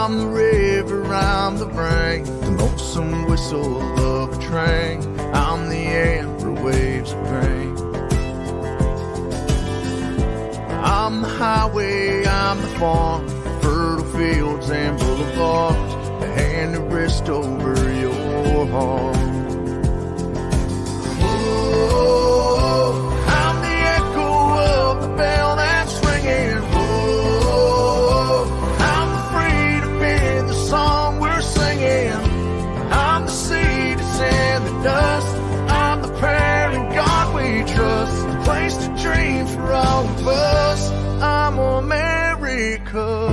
I'm the river, I'm the rain, the lonesome whistle of a train. I'm the amber waves of grain. I'm the highway, I'm the farm, fertile fields and boulevards, the hand that rests over your heart. Oh, I'm the echo of the bell that's ringing. Oh, I'm the freedom in the song we're singing. I'm the seed that's in the dust. I'm the prayer in God we trust, the place to dream for all of us. I'm America.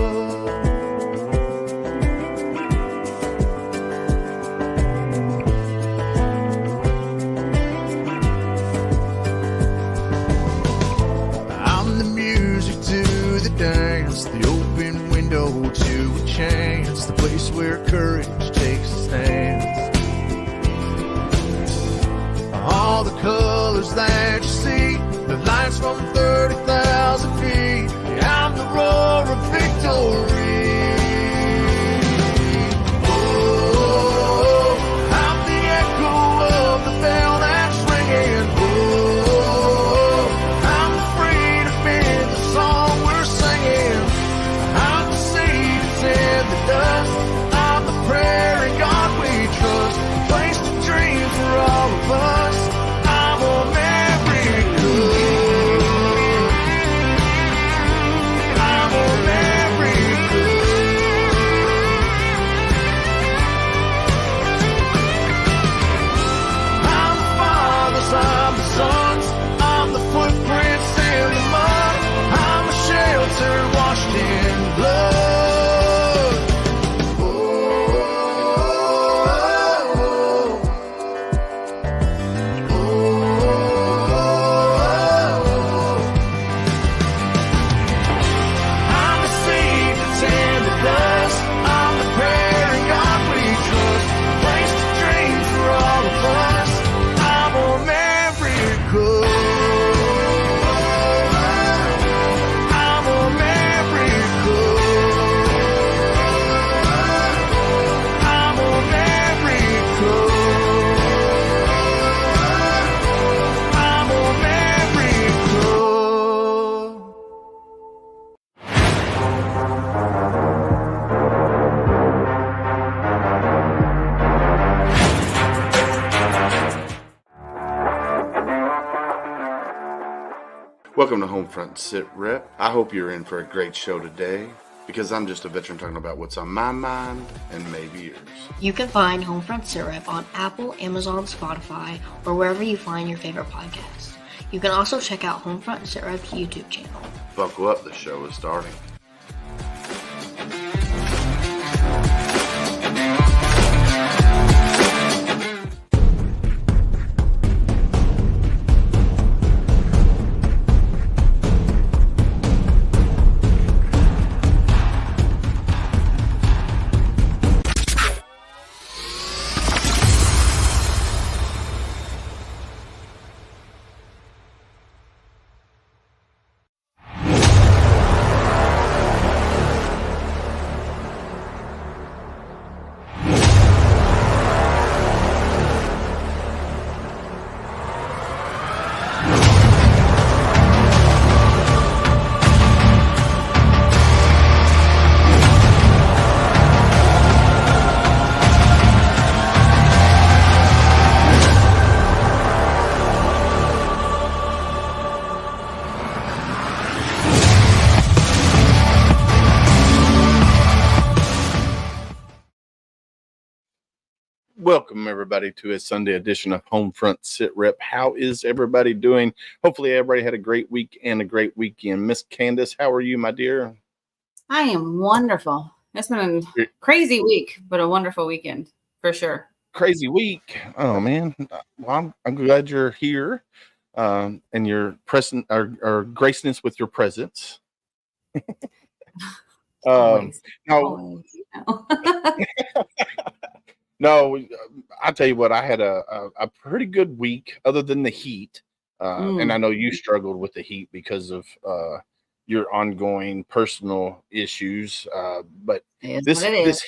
Dance, the open window to a chance, the place where courage takes a stance. All the colors that you see, the lights from 30,000 feet. Yeah, I'm the roar of victory. Oh, I'm the echo of the bell that's ringing. Oh, I'm the freedom in the song we're singing. I'm the seed that's in the dust. I'm the prayer in God we trust, the place to dream for all of us. I'm America. I'm America. I'm the fathers, I'm the sons, I'm the footprints in the mud. I'm a shelter washed in blood. Oh, oh, oh, oh. I'm the seed that's in the dust. I'm the prayer in God we trust, place to dream for all of us. I'm America. I'm America. I'm America. I'm America. Welcome to HomeFront Sitrep. I hope you're in for a great show today, because I'm just a veteran talking about what's on my mind and maybe yours. You can find HomeFront Sitrep on Apple, Amazon, Spotify, or wherever you find your favorite podcasts. You can also check out HomeFront Sitrep's YouTube channel. Buckle up, the show is starting. Welcome, everybody, to a Sunday edition of HomeFront Sitrep. How is everybody doing? Hopefully, everybody had a great week and a great weekend. Miss Candace, how are you, my dear? I am wonderful. It's been a crazy week, but a wonderful weekend for sure. Crazy week. Oh, man. Well, I'm glad you're here and you're present or gracing us with your presence. Always. Now, Always, you know. No, I tell you what, I had a pretty good week other than the heat. And I know you struggled with the heat because of your ongoing personal issues. But It is this what it is.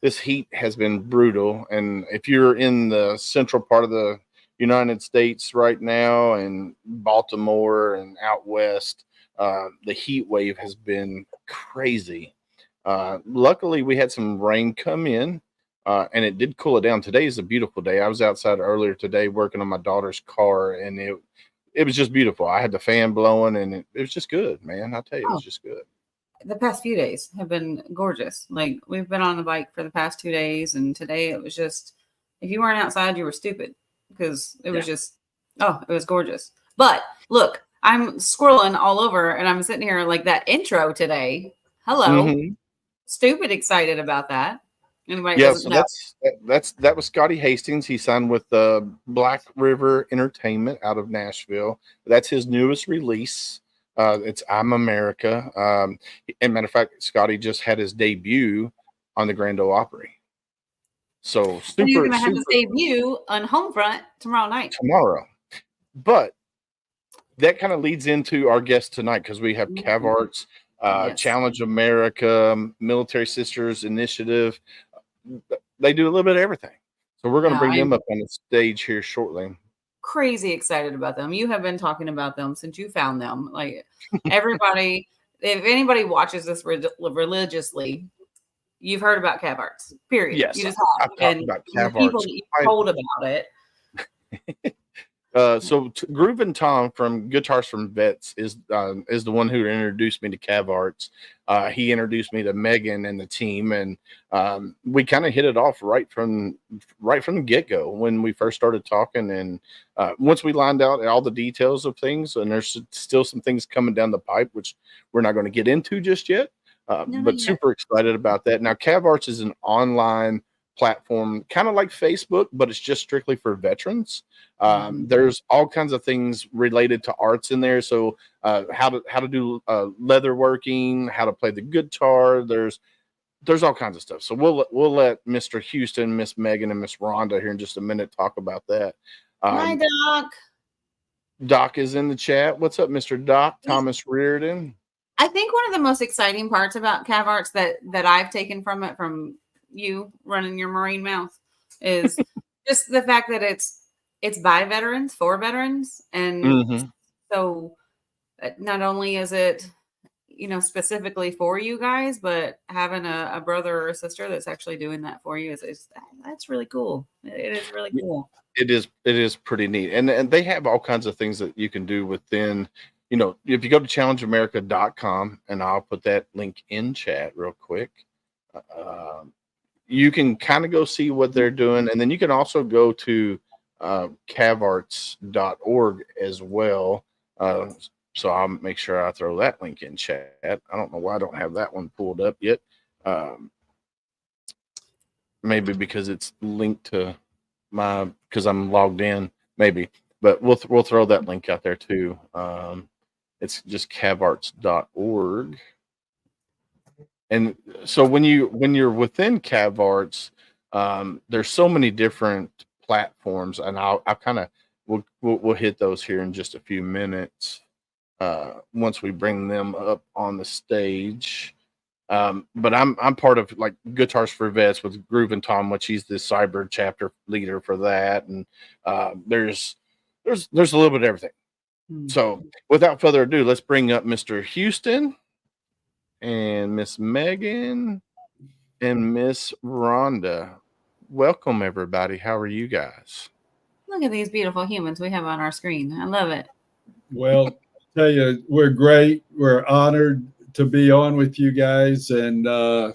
this heat has been brutal. And if you're in the central part of the United States right now, and Baltimore and out west, the heat wave has been crazy. Luckily, we had some rain come in, and it did cool it down. Today is a beautiful day. I was outside earlier today working on my daughter's car, and it was just beautiful. I had the fan blowing, and it was just good, man. I tell you, it was just good. The past few days have been gorgeous. Like, we've been on the bike for the past 2 days, and today it was just, if you weren't outside, you were stupid, because it was just, it was gorgeous. But look, I'm scrolling all over, and I'm sitting here like that intro today. Hello. Mm-hmm. Stupid excited about that. Anybody Yeah, doesn't so know. that was Scotty Hastings. He signed with Black River Entertainment out of Nashville. That's his newest release. It's I'm America. And matter of fact, Scotty just had his debut on the Grand Ole Opry. So And he's super, gonna have super his debut on Homefront tomorrow night. tomorrow. But that kind of leads into our guest tonight, because we have CAVARTS, Yes. Challenge America, Military Sisters Initiative. They do a little bit of everything. So we're going to bring them up on the stage here shortly. Crazy excited about them. You have been talking about them since you found them. Like, everybody, if anybody watches this religiously, you've heard about CAVARTS. Period. Yes, You just I've have. talked And about the people CAVARTS. that you told about it. So Groove and Tom from Guitars from Vets is the one who introduced me to CAVARTS. He introduced me to Megan and the team, and we kind of hit it off right from the get-go when we first started talking. And once we lined out all the details of things, and there's still some things coming down the pipe, which we're not going to get into just yet, but super excited about that. Now, CAVARTS is an online platform, kind of like Facebook, but it's just strictly for veterans. There's all kinds of things related to arts in there. So how to do leather working, how to play the guitar. There's all kinds of stuff. So we'll let Mr. Houston, Miss Megan, and Miss Rhonda here in just a minute talk about that. Hi, Doc. Doc is in the chat. What's up, Mr. Doc? Thomas Reardon. I think one of the most exciting parts about CAVARTS that I've taken from it, from you running your Marine mouth, is just the fact that it's by veterans, for veterans. And so not only is it, specifically for you guys, but having a brother or a sister that's actually doing that for you that's really cool. It is really cool. It is pretty neat. And they have all kinds of things that you can do within, if you go to challengeamerica.com, and I'll put that link in chat real quick. You can kind of go see what they're doing. And then you can also go to cavarts.org as well. So I'll make sure I throw that link in chat. I don't know why I don't have that one pulled up yet. Maybe because it's linked to because I'm logged in, maybe. But we'll throw that link out there too. It's just cavarts.org. And so when you're within CAVARTS, there's so many different platforms, and I'll kind of we'll hit those here in just a few minutes once we bring them up on the stage. But I'm part of like Guitars for Vets with Groove and Tom, which he's the cyber chapter leader for that, and there's a little bit of everything. So without further ado, let's bring up Mr. Houston and Miss Megan and Miss Rhonda. Welcome, everybody. How are you guys? Look at these beautiful humans we have on our screen. I love it. Well, I tell you, we're great. We're honored to be on with you guys, and I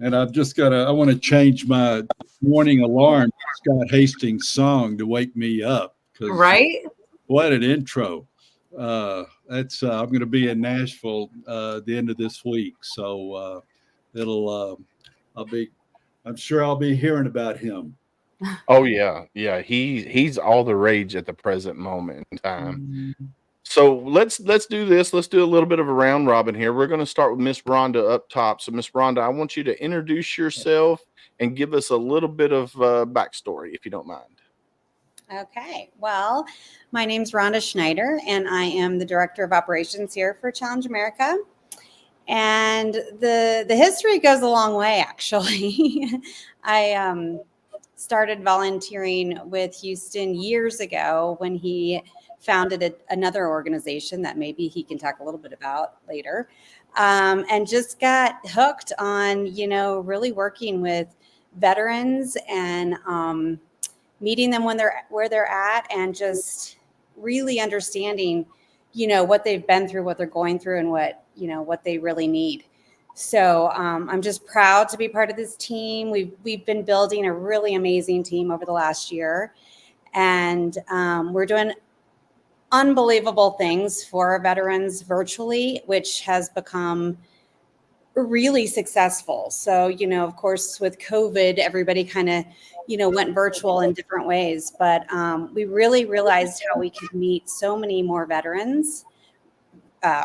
want to change my morning alarm to Scott Hastings' song to wake me up. Right? What an intro! I'm going to be in Nashville at the end of this week, so I'm sure I'll be hearing about him. Oh yeah. He's all the rage at the present moment in time. So let's do this. Let's do a little bit of a round robin here. We're going to start with Miss Rhonda up top. So Miss Rhonda, I want you to introduce yourself and give us a little bit of backstory, if you don't mind. Okay. Well, my name's Rhonda Schneider, and I am the Director of Operations here for Challenge America. And the history goes a long way, actually. I started volunteering with Houston years ago when he founded another organization that maybe he can talk a little bit about later, and just got hooked on, really working with veterans and meeting them when where they're at, and just really understanding, what they've been through, what they're going through, and what they really need. So I'm just proud to be part of this team. We've been building a really amazing team over the last year, and we're doing unbelievable things for our veterans virtually, which has become really successful. So, of course, with COVID, everybody kind of, went virtual in different ways, but we really realized how we could meet so many more veterans,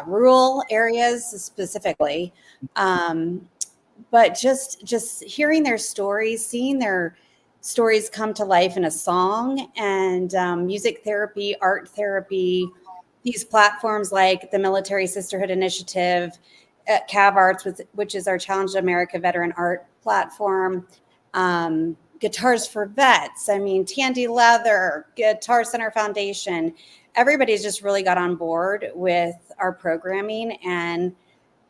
rural areas specifically. But just hearing their stories, seeing their stories come to life in a song, and music therapy, art therapy, these platforms like the Military Sisterhood Initiative, at CAVARTS, which is our Challenge America Veteran Art platform, Guitars for Vets, Tandy Leather, Guitar Center Foundation. Everybody's just really got on board with our programming, and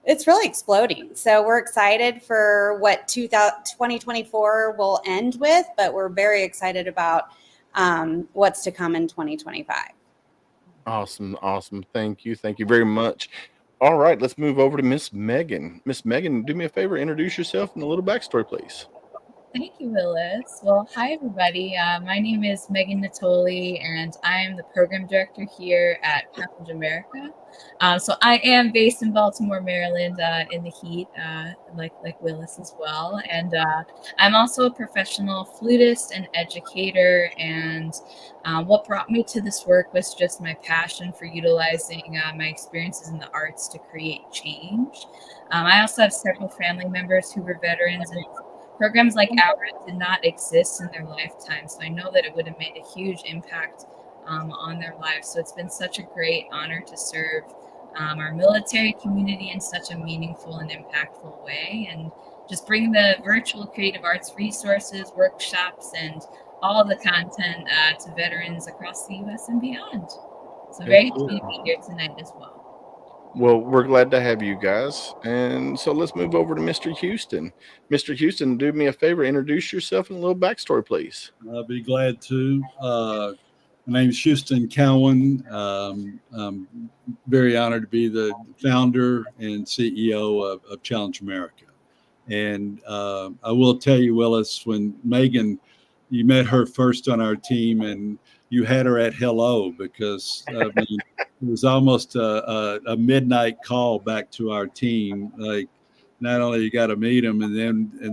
it's really exploding. So we're excited for what 2024 will end with, but we're very excited about what's to come in 2025. Awesome. Thank you very much. All right, let's move over to Miss Megan. Miss Megan, do me a favor, introduce yourself and a little backstory, please. Thank you, Willis. Well, hi, everybody. My name is Megan Natoli, and I am the program director here at Challenge America. So I am based in Baltimore, Maryland, in the heat, like Willis as well. And I'm also a professional flutist and educator. And what brought me to this work was just my passion for utilizing my experiences in the arts to create change. I also have several family members who were veterans, and programs like ours did not exist in their lifetime, so I know that it would have made a huge impact on their lives. So it's been such a great honor to serve our military community in such a meaningful and impactful way, and just bring the virtual creative arts resources, workshops, and all the content to veterans across the U.S. and beyond. So very happy to be here tonight as well. Well, we're glad to have you guys. And so let's move over to Mr. Houston. Mr. Houston, do me a favor, introduce yourself and a little backstory, please. I'll be glad to. My name is Houston Cowan. I'm very honored to be the founder and CEO of Challenge America. And I will tell you, Willis, when Megan, you met her first on our team, and you had her at hello, because it was almost a midnight call back to our team. Like, not only you got to meet them, and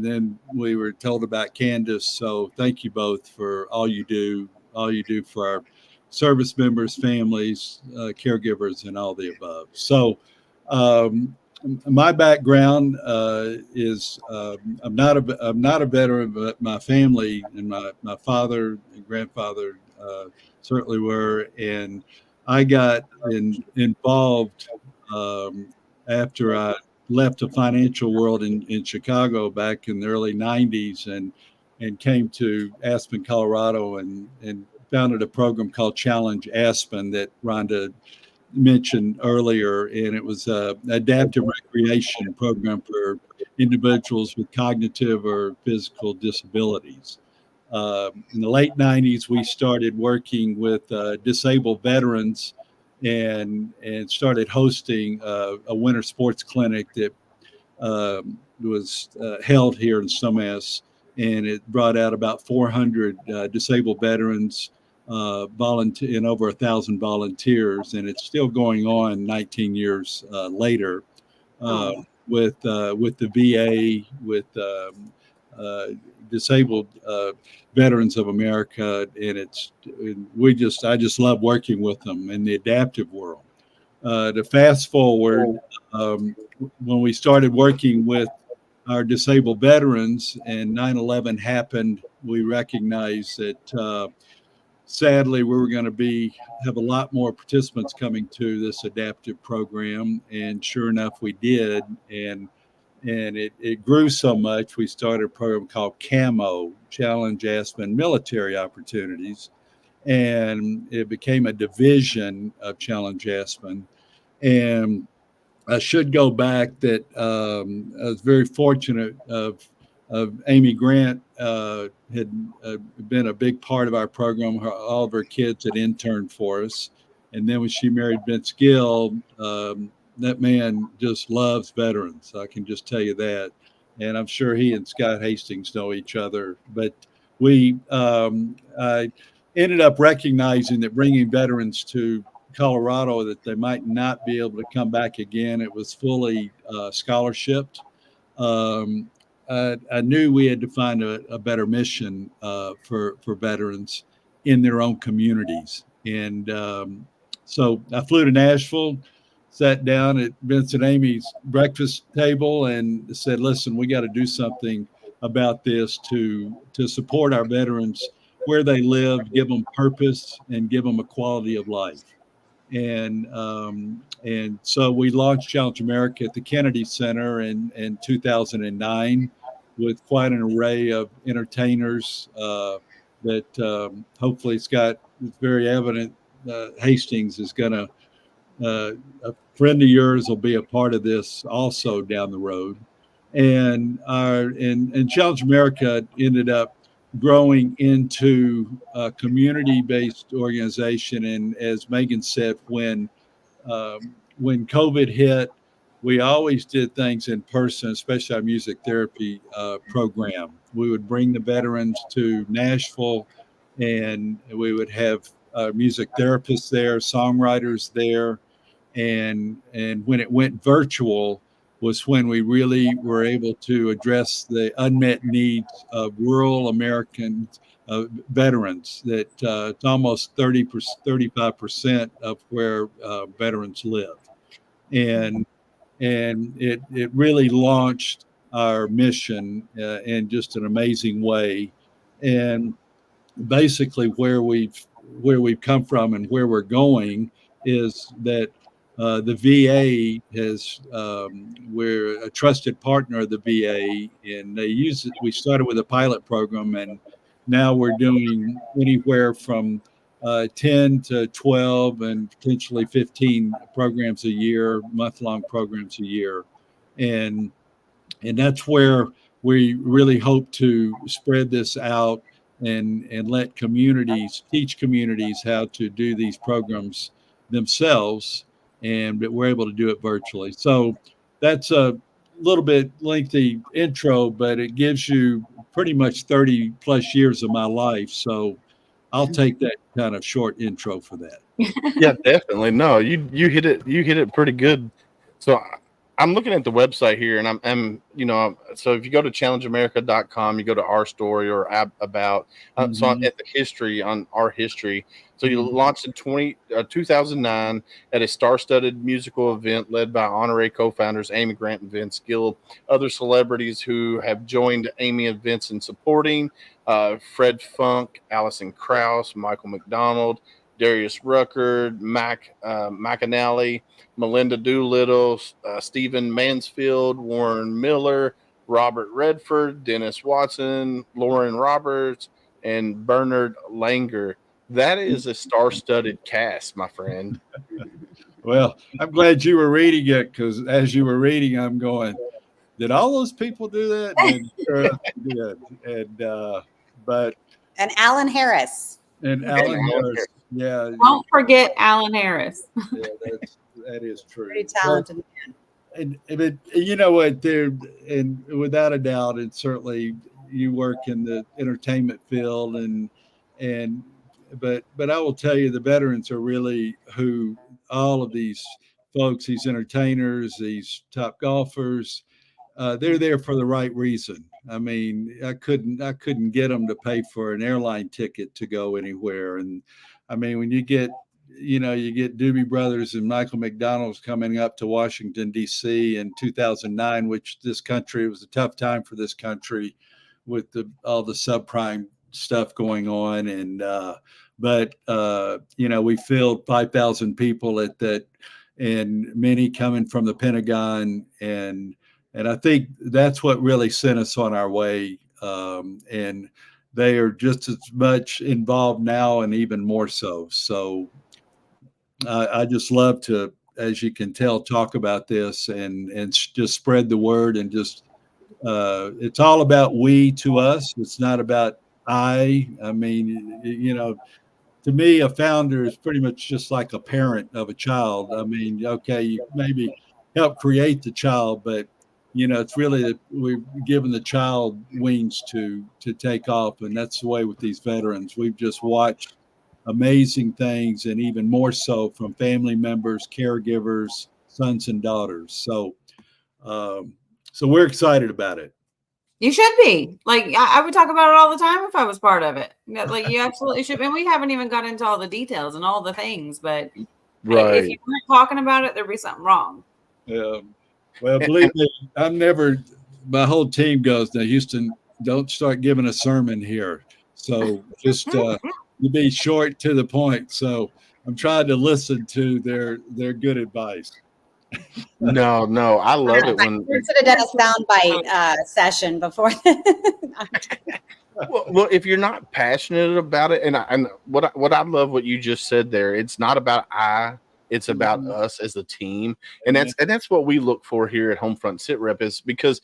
then we were told about Candace. So thank you both for all you do for our service members, families, caregivers, and all the above. So my background is I'm not a veteran, but my family and my father and grandfather certainly were, and I got involved after I left the financial world in Chicago back in the early 90s, and came to Aspen, Colorado, and founded a program called Challenge Aspen that Rhonda mentioned earlier, and it was an adaptive recreation program for individuals with cognitive or physical disabilities. In the late 90s, we started working with disabled veterans, and started hosting a winter sports clinic that was held here in Sumas, and it brought out about 400 disabled veterans, and over 1,000 volunteers, and it's still going on 19 years later with the VA, with disabled veterans of America, and I just love working with them in the adaptive world. To fast forward, when we started working with our disabled veterans and 9/11 happened, we recognized that sadly, we were going to have a lot more participants coming to this adaptive program, and sure enough, we did. And it grew so much, we started a program called CAMO, Challenge Aspen Military Opportunities, and it became a division of Challenge Aspen. And I should go back that I was very fortunate of Amy Grant had been a big part of our program. All of her kids had interned for us. And then when she married Vince Gill, that man just loves veterans. I can just tell you that. And I'm sure he and Scott Hastings know each other. But I ended up recognizing that bringing veterans to Colorado, that they might not be able to come back again. It was fully scholarshiped. I knew we had to find a better mission for veterans in their own communities. And so I flew to Nashville, sat down at Vince and Amy's breakfast table, and said, "Listen, we got to do something about this to support our veterans where they live, give them purpose, and give them a quality of life." And so we launched Challenge America at the Kennedy Center in 2009 with quite an array of entertainers that hopefully Scott, it's very evident Hastings is going to, a friend of yours will be a part of this also down the road. And Challenge America ended up growing into a community-based organization. And as Megan said, when COVID hit, we always did things in person, especially our music therapy program. We would bring the veterans to Nashville, and we would have music therapists there, songwriters there. And when it went virtual was when we really were able to address the unmet needs of rural American veterans. That it's almost 35% of where veterans live. And it really launched our mission in just an amazing way. And basically where we've come from and where we're going is that the VA we're a trusted partner of the VA, and they use it. We started with a pilot program, and now we're doing anywhere from 10 to 12 and potentially 15 programs a year, month-long programs a year. And that's where we really hope to spread this out and let teach communities how to do these programs themselves, and we're able to do it virtually. So that's a little bit lengthy intro, but it gives you pretty much 30 plus years of my life. So I'll take that kind of short intro for that. Yeah, definitely. No, you hit it pretty good. So I'm looking at the website here, and I'm so if you go to challengeamerica.com, you go to our story or about so at the history on our history. So you launched in 2009 at a star-studded musical event led by honorary co-founders Amy Grant and Vince Gill. Other celebrities who have joined Amy and Vince in supporting Fred Funk, Alison Krauss, Michael McDonald, Darius Rucker, McAnally, Melinda Doolittle, Stephen Mansfield, Warren Miller, Robert Redford, Dennis Watson, Lauren Roberts, and Bernard Langer. That is a star-studded cast, my friend. Well, I'm glad you were reading it, because as you were reading, I'm going, did all those people do that? And sure did. And Alan Harris. And Alan Harris. Yeah. Don't forget Alan Harris. Yeah, that is true. Pretty talented man. But you know what, and without a doubt, and certainly you work in the entertainment field, but I will tell you, the veterans are really who all of these folks, these entertainers, these top golfers, they're there for the right reason. I mean, I couldn't get them to pay for an airline ticket to go anywhere. And I mean, when you get Doobie Brothers and Michael McDonald's coming up to Washington, D.C. in 2009, which this country, it was a tough time for this country with all the subprime stuff going on, and but we filled 5,000 people at that, and many coming from the Pentagon, and I think that's what really sent us on our way. And they are just as much involved now, and even more so. So I just love to, as you can tell, talk about this and just spread the word, and just it's all about we to us. It's not about I. I mean, to me, a founder is pretty much just like a parent of a child. I mean, okay, you maybe help create the child, but it's really that we're giving the child wings to take off, and that's the way with these veterans. We've just watched amazing things, and even more so from family members, caregivers, sons and daughters. So, so we're excited about it. You should be. Like, I would talk about it all the time if I was part of it. Like, you absolutely should. And we haven't even got into all the details and all the things, but if you weren't talking about it, there'd be something wrong. Yeah. Well, believe me, my whole team goes, now, Houston, don't start giving a sermon here. So just you be short to the point. So I'm trying to listen to their good advice. No, I love it when we should have done a soundbite session before. well, if you're not passionate about it, and what I love what you just said there, it's not about it's about us as a team, and that's what we look for here at HomeFront Sitrep, is because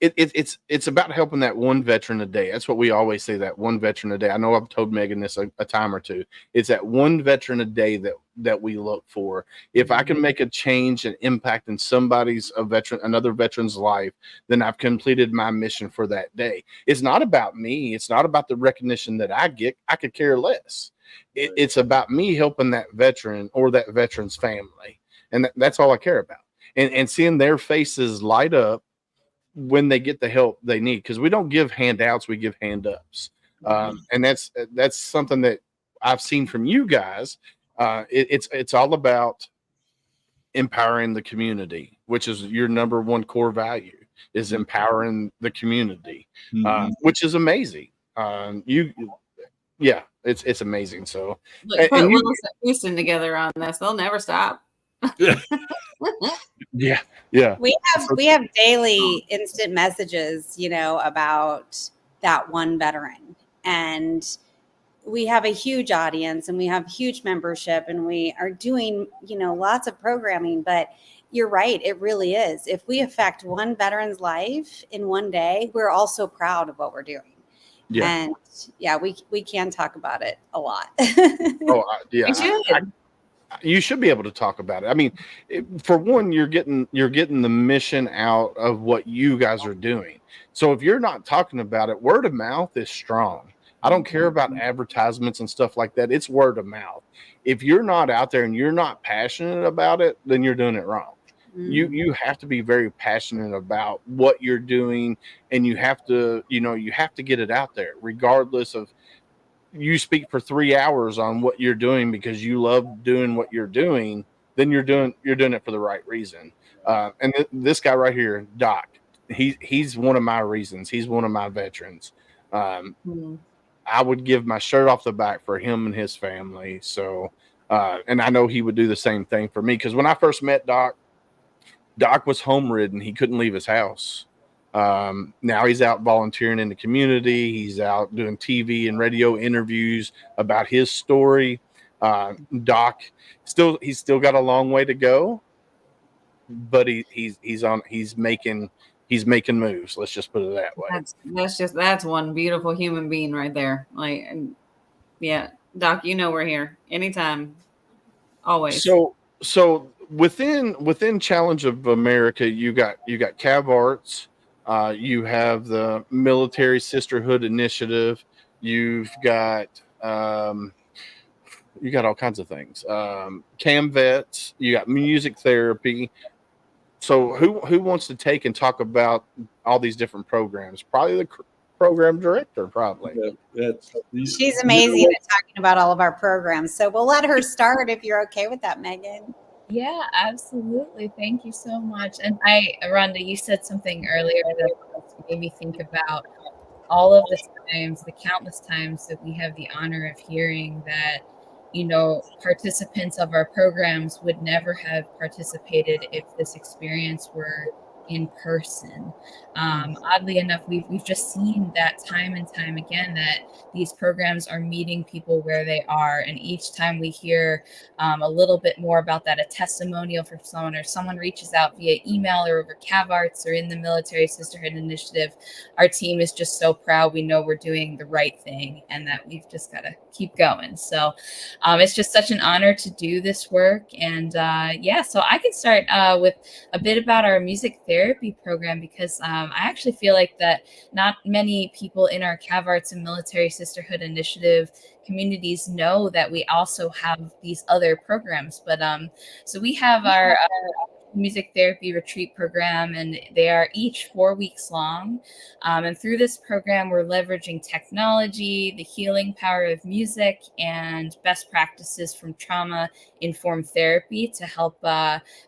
it's about helping that one veteran a day. That's what we always say, that one veteran a day. I know I've told Megan this a time or two. It's that one veteran a day that we look for. If I can make a change and impact in another veteran's life, then I've completed my mission for that day. It's not about me. It's not about the recognition that I get. I could care less. It's about me helping that veteran or that veteran's family. And that's all I care about. And seeing their faces light up when they get the help they need, because we don't give handouts, we give hand ups. And that's something that I've seen from you guys. It's all about empowering the community, which is your number one core value, is empowering the community, which is amazing. It's amazing. So put Willis and Houston together on this, they'll never stop. Yeah. We have daily instant messages, about that one veteran, and we have a huge audience, and we have huge membership, and we are doing, lots of programming. But you're right, it really is. If we affect one veteran's life in one day, we're also proud of what we're doing. Yeah. And we can talk about it a lot. You should be able to talk about it. I mean, for one, you're getting the mission out of what you guys are doing. So if you're not talking about it, word of mouth is strong. I don't care about advertisements and stuff like that. It's word of mouth. If you're not out there and you're not passionate about it, then you're doing it wrong. You have to be very passionate about what you're doing, and you have to get it out there, regardless of. You speak for 3 hours on what you're doing because you love doing what you're doing, then you're doing it for the right reason. And this guy right here, Doc, he's one of my reasons. He's one of my veterans. I would give my shirt off the back for him and his family. So, and I know he would do the same thing for me, because when I first met Doc was home ridden. He couldn't leave his house. Now he's out volunteering in the community. He's out doing TV and radio interviews about his story. Doc he's still got a long way to go, but he's making moves. Let's just put it that way. That's one beautiful human being right there. Doc, we're here anytime, always. So within Challenge of America, you got CAVARTS. You have the Military Sisterhood Initiative. You've got all kinds of things. CAVARTS. You got music therapy. So who wants to take and talk about all these different programs? Probably the program director. Probably. She's amazing at talking about all of our programs. So we'll let her start if you're okay with that, Megan. Yeah, absolutely. Thank you so much. And Rhonda, you said something earlier that made me think about all of the times, the countless times that we have the honor of hearing that, participants of our programs would never have participated if this experience were in person. Oddly enough, we've just seen that time and time again that these programs are meeting people where they are. And each time we hear a little bit more about that, a testimonial from someone, or someone reaches out via email or over CAVARTS or in the Military Sisterhood Initiative, our team is just so proud. We know we're doing the right thing and that we've just got to keep going. So it's just such an honor to do this work. And so I can start with a bit about our music therapy program, because I actually feel like that not many people in our CAVARTS and Military Sisterhood Initiative communities know that we also have these other programs. But so we have our music therapy retreat program, and they are each 4 weeks long. And through this program, we're leveraging technology, the healing power of music, and best practices from trauma-informed therapy to help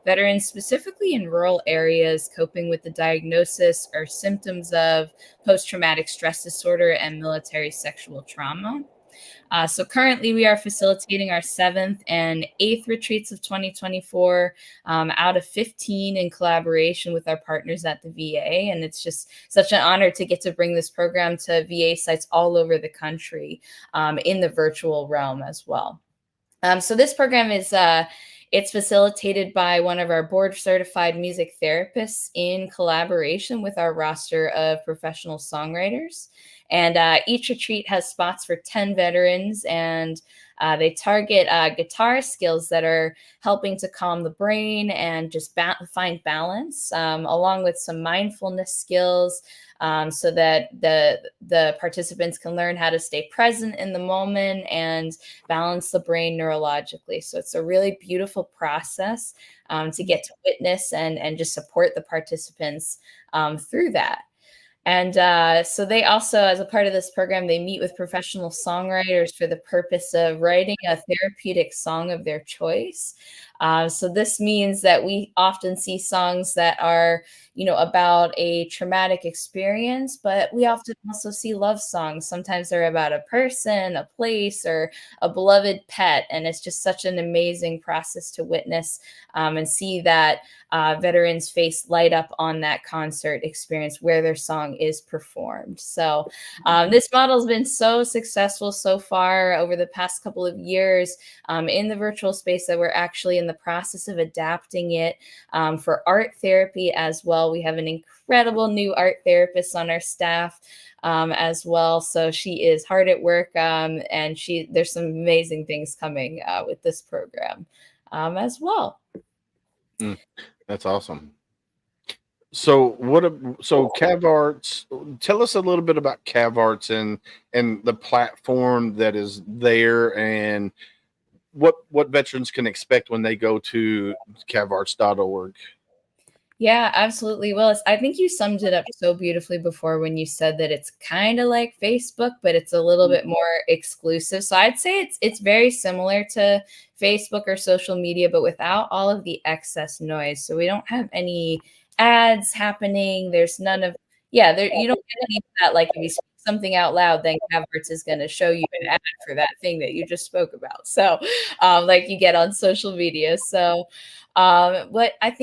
veterans, specifically in rural areas, coping with the diagnosis or symptoms of post-traumatic stress disorder and military sexual trauma. So currently we are facilitating our 7th and 8th retreats of 2024 out of 15 in collaboration with our partners at the VA. And it's just such an honor to get to bring this program to VA sites all over the country in the virtual realm as well. So this program is it's facilitated by one of our board certified music therapists in collaboration with our roster of professional songwriters. And each retreat has spots for 10 veterans, and they target guitar skills that are helping to calm the brain and just find balance, along with some mindfulness skills, so that the participants can learn how to stay present in the moment and balance the brain neurologically. So it's a really beautiful process to get to witness and just support the participants through that. And so they also, as a part of this program, they meet with professional songwriters for the purpose of writing a therapeutic song of their choice. So this means that we often see songs that are, about a traumatic experience, but we often also see love songs. Sometimes they're about a person, a place, or a beloved pet. And it's just such an amazing process to witness and see that veterans' face light up on that concert experience where their song is performed. So this model has been so successful so far over the past couple of years in the virtual space that we're actually in the process of adapting it for art therapy as well. We have an incredible new art therapist on our staff as well. So she is hard at work, and there's some amazing things coming with this program as well. That's awesome. So CAVARTS, tell us a little bit about CAVARTS and the platform that is there, and what veterans can expect when they go to cavarts.org. Yeah, absolutely. Well, I think you summed it up so beautifully before when you said that it's kind of like Facebook, but it's a little bit more exclusive. So I'd say it's very similar to Facebook or social media, but without all of the excess noise. So we don't have any ads happening. There's none of, you don't get any of that. Like if you speak something out loud, then CAVARTS is going to show you an ad for that thing that you just spoke about. So like you get on social media. So what I'd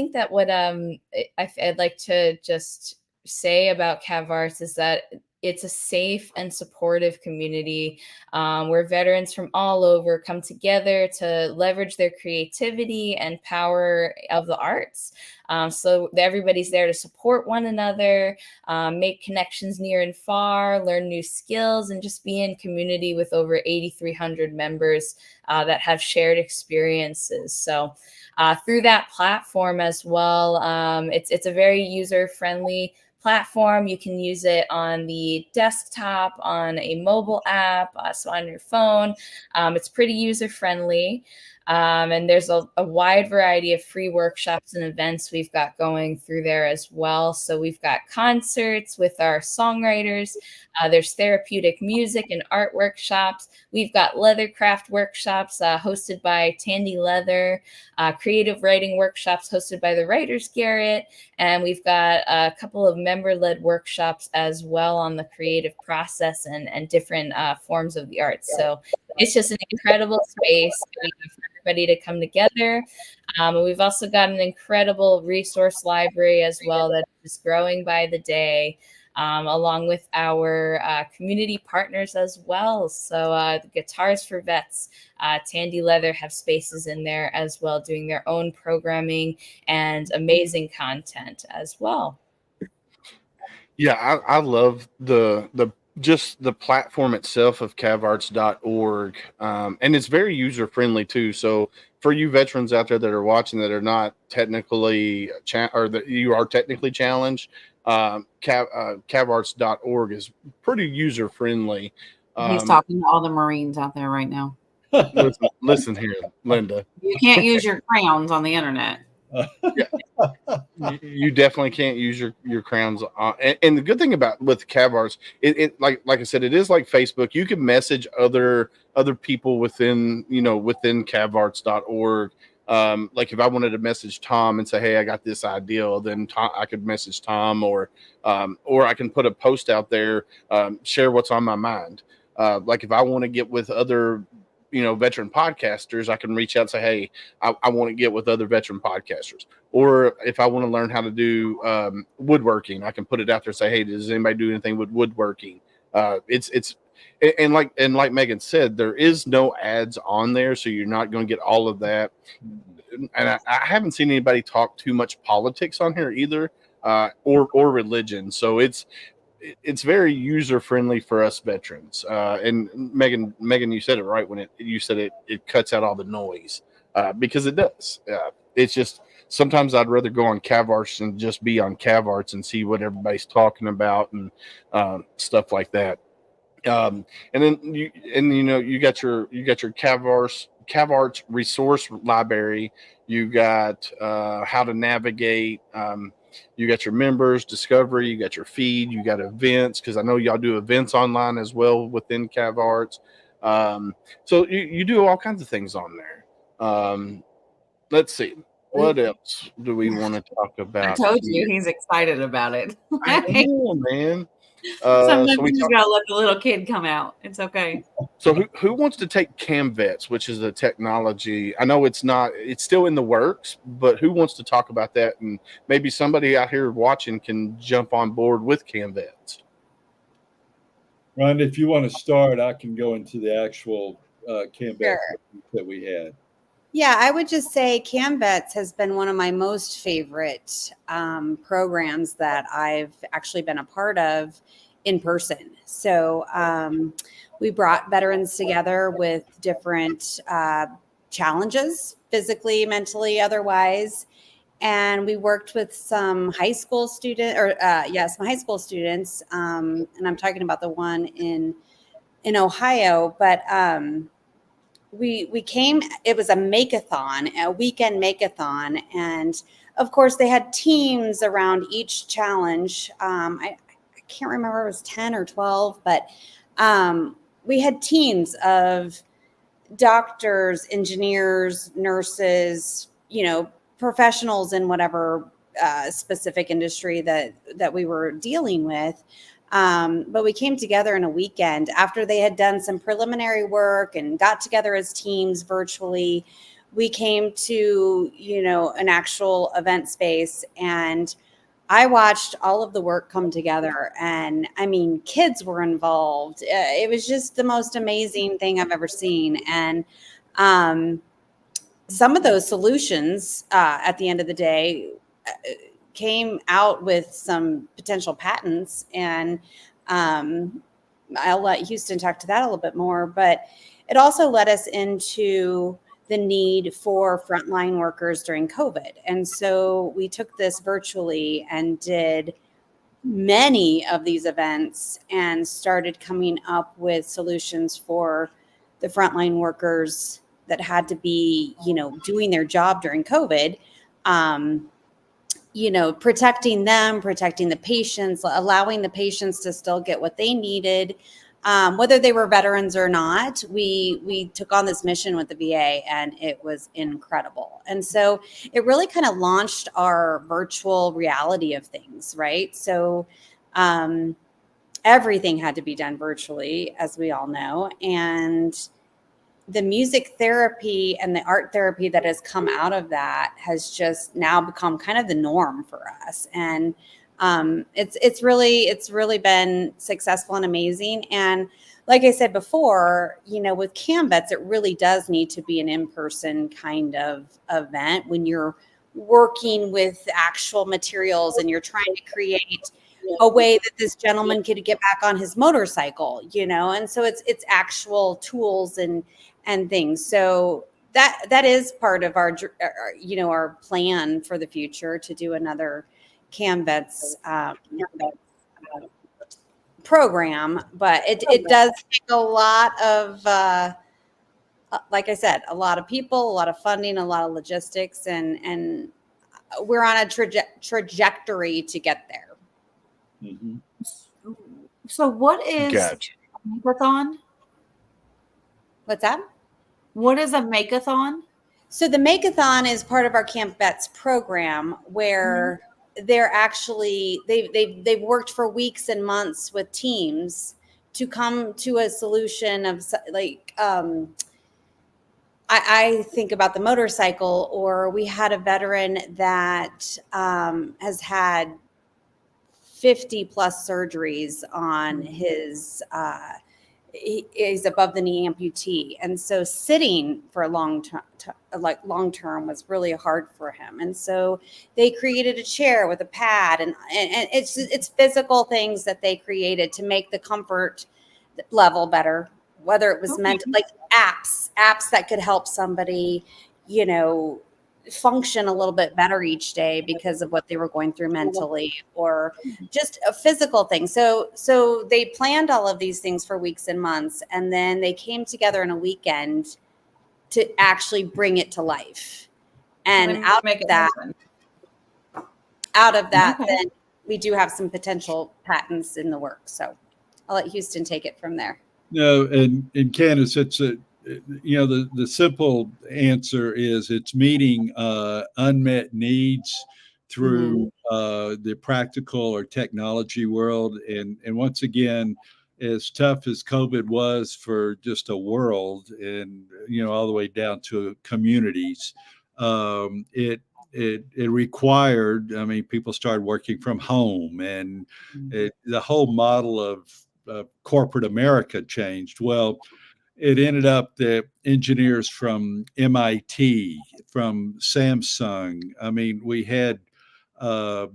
like to just say about CAVARTS is that it's a safe and supportive community where veterans from all over come together to leverage their creativity and power of the arts. So everybody's there to support one another, make connections near and far, learn new skills, and just be in community with over 8,300 members that have shared experiences. So through that platform as well, it's a very user-friendly platform. You can use it on the desktop, on a mobile app, so on your phone. It's pretty user-friendly. And there's a wide variety of free workshops and events we've got going through there as well. So we've got concerts with our songwriters. There's therapeutic music and art workshops. We've got leathercraft workshops hosted by Tandy Leather, creative writing workshops hosted by the Writers Garret, and we've got a couple of member-led workshops as well on the creative process and different forms of the arts. So it's just an incredible space for everybody to come together. And we've also got an incredible resource library as well that is growing by the day, along with our community partners as well. So the Guitars for Vets, Tandy Leather have spaces in there as well, doing their own programming and amazing content as well. Yeah, I love the just the platform itself of cavarts.org. And it's very user friendly too. So for you veterans out there that are watching that are not technically or that you are technically challenged, cavarts.org is pretty user friendly. He's talking to all the Marines out there right now. Listen here, Linda. You can't use your crowns on the internet. You definitely can't use your crowns on. And the good thing about with CAVARTS, it like I said, it is like Facebook. You can message other people within cavarts.org. Like if I wanted to message Tom and say, hey, I got this idea, then I could message Tom, or I can put a post out there, share what's on my mind. Like if I want to get with other veteran podcasters, I can reach out and say, hey, I want to get with other veteran podcasters. Or if I want to learn how to do woodworking, I can put it out there and say, hey, does anybody do anything with woodworking? It's like Megan said, there is no ads on there, so you're not going to get all of that. And I haven't seen anybody talk too much politics on here either, or religion. So it's very user friendly for us veterans. And Megan, you said it right when you said it cuts out all the noise, because it does. It's just sometimes I'd rather go on CAVARTS and just be on CAVARTS and see what everybody's talking about and stuff like that. And then you got your CAVARTS resource library. You got how to navigate. You got your members, discovery, you got your feed, you got events, because I know y'all do events online as well within CAVARTS. So you do all kinds of things on there. Let's see. What else do we want to talk about? I told you he's excited about it. I am, man. Sometimes you just gotta let the little kid come out. It's okay. So who wants to take CAMVETS, which is a technology? I know it's still in the works, but who wants to talk about that? And maybe somebody out here watching can jump on board with CAMVETS. Rhonda, if you want to start, I can go into the actual CAMVETS that we had. Yeah, I would just say CAMVETS has been one of my most favorite programs that I've actually been a part of in person. So we brought veterans together with different challenges, physically, mentally, otherwise. And we worked with some high school students, some high school students. And I'm talking about the one in Ohio, but we came, it was a make-a-thon, a weekend make-a-thon. And of course they had teams around each challenge. I can't remember, it was 10 or 12, but we had teams of doctors, engineers, nurses, professionals in whatever specific industry that we were dealing with. But we came together in a weekend after they had done some preliminary work and got together as teams virtually. We came to, an actual event space, and I watched all of the work come together. And I mean, kids were involved. It was just the most amazing thing I've ever seen. And some of those solutions at the end of the day came out with some potential patents, and I'll let Houston talk to that a little bit more, but it also led us into the need for frontline workers during COVID. And so we took this virtually and did many of these events and started coming up with solutions for the frontline workers that had to be, doing their job during COVID, protecting them, protecting the patients, allowing the patients to still get what they needed. Whether they were veterans or not, we took on this mission with the VA, and it was incredible. And so it really kind of launched our virtual reality of things, right? So everything had to be done virtually, as we all know. And the music therapy and the art therapy that has come out of that has just now become kind of the norm for us. And it's really been successful and amazing. And like I said before, with CAVARTS, it really does need to be an in-person kind of event when you're working with actual materials and you're trying to create a way that this gentleman could get back on his motorcycle, and so it's actual tools and things. So that is part of our plan for the future, to do another CAVARTS program. But it does take a lot of, like I said, a lot of people, a lot of funding, a lot of logistics, and we're on a trajectory to get there. Mm-hmm. So what is Gotcha. a makeathon? What's that? What is a makeathon? So the makeathon is part of our CAVARTS program, where they're actually they've worked for weeks and months with teams to come to a solution of, like, I think about the motorcycle, or we had a veteran that has had 50 plus surgeries on his, he's above the knee amputee. And so sitting for a long term was really hard for him. And so they created a chair with a pad, and it's physical things that they created to make the comfort level better, whether it was meant like apps that could help somebody, function a little bit better each day because of what they were going through mentally, or just a physical thing. So they planned all of these things for weeks and months, and then they came together in a weekend to actually bring it to life. And out of that, then we do have some potential patents in the works. So I'll let Houston take it from there. No, and Candace, it's the simple answer is it's meeting unmet needs through the practical or technology world. And once again, as tough as COVID was for just a world, and all the way down to communities, it required, people started working from home, and the whole model of corporate America changed. Well, it ended up that engineers from MIT, from Samsung, we had, for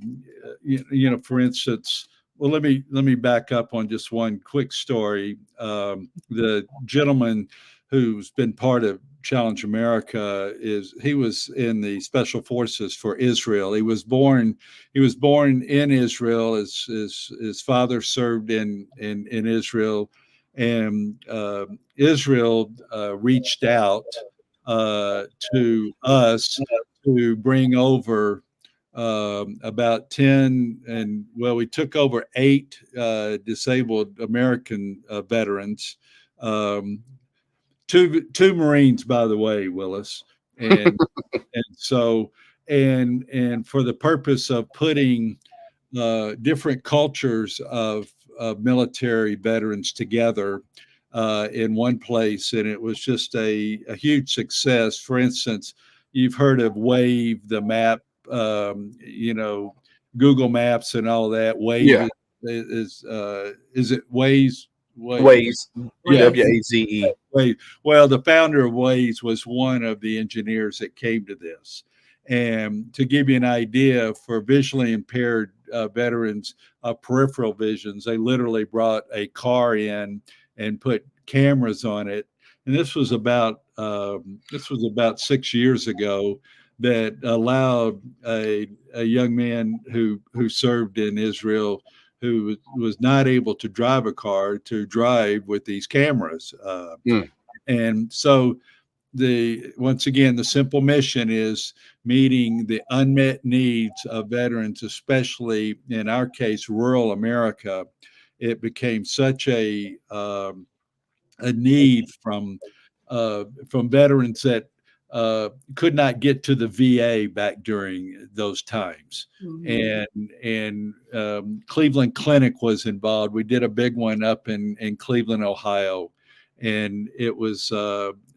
instance, well, let me back up on just one quick story. The gentleman who's been part of Challenge America he was in the special forces for Israel. He was born in Israel. His father served in Israel. And Israel reached out to us to bring over about 10, and we took over 8 disabled American veterans, 2 Marines, by the way, Willis, and so for the purpose of putting different cultures of military veterans together in one place, and it was just a huge success. For instance, you've heard of Wave, the map, Google Maps and all that. Wave is it Waze? Waze, Yeah. WAZE. Waze. Well, the founder of Waze was one of the engineers that came to this. And to give you an idea, for visually impaired veterans of peripheral visions, they literally brought a car in and put cameras on it. And this was about 6 years ago, that allowed a young man who served in Israel, who was not able to drive a car, to drive with these cameras. And so once again, the simple mission is meeting the unmet needs of veterans, especially in our case, rural America. It became such a need from veterans that could not get to the VA back during those times. And Cleveland Clinic was involved. We did a big one up in Cleveland, Ohio, and it was.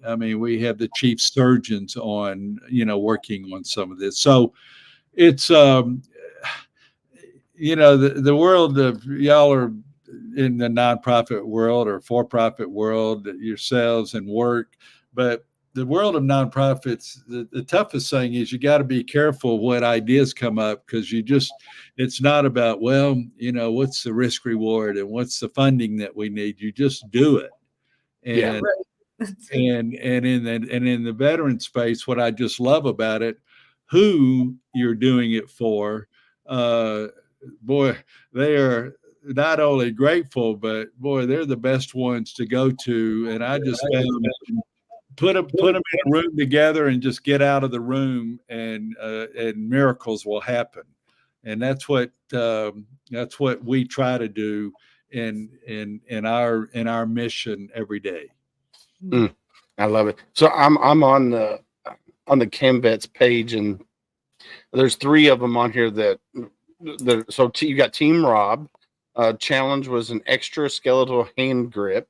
I mean, we have the chief surgeons on, working on some of this. So it's, the world of y'all are in the nonprofit world or for-profit world yourselves and work, but the world of nonprofits, the toughest thing is you got to be careful what ideas come up, because it's not about, what's the risk reward and what's the funding that we need. You just do it. And and in the veteran space, what I just love about it, who you're doing it for, boy, they are not only grateful, but boy, they're the best ones to go to. And I just found put them in a room together and just get out of the room, and miracles will happen. And that's what we try to do in our mission every day. I love it. So I'm on the CAVARTS page, and there's 3 of them on here so you got Team Rob. Challenge was an extra skeletal hand grip,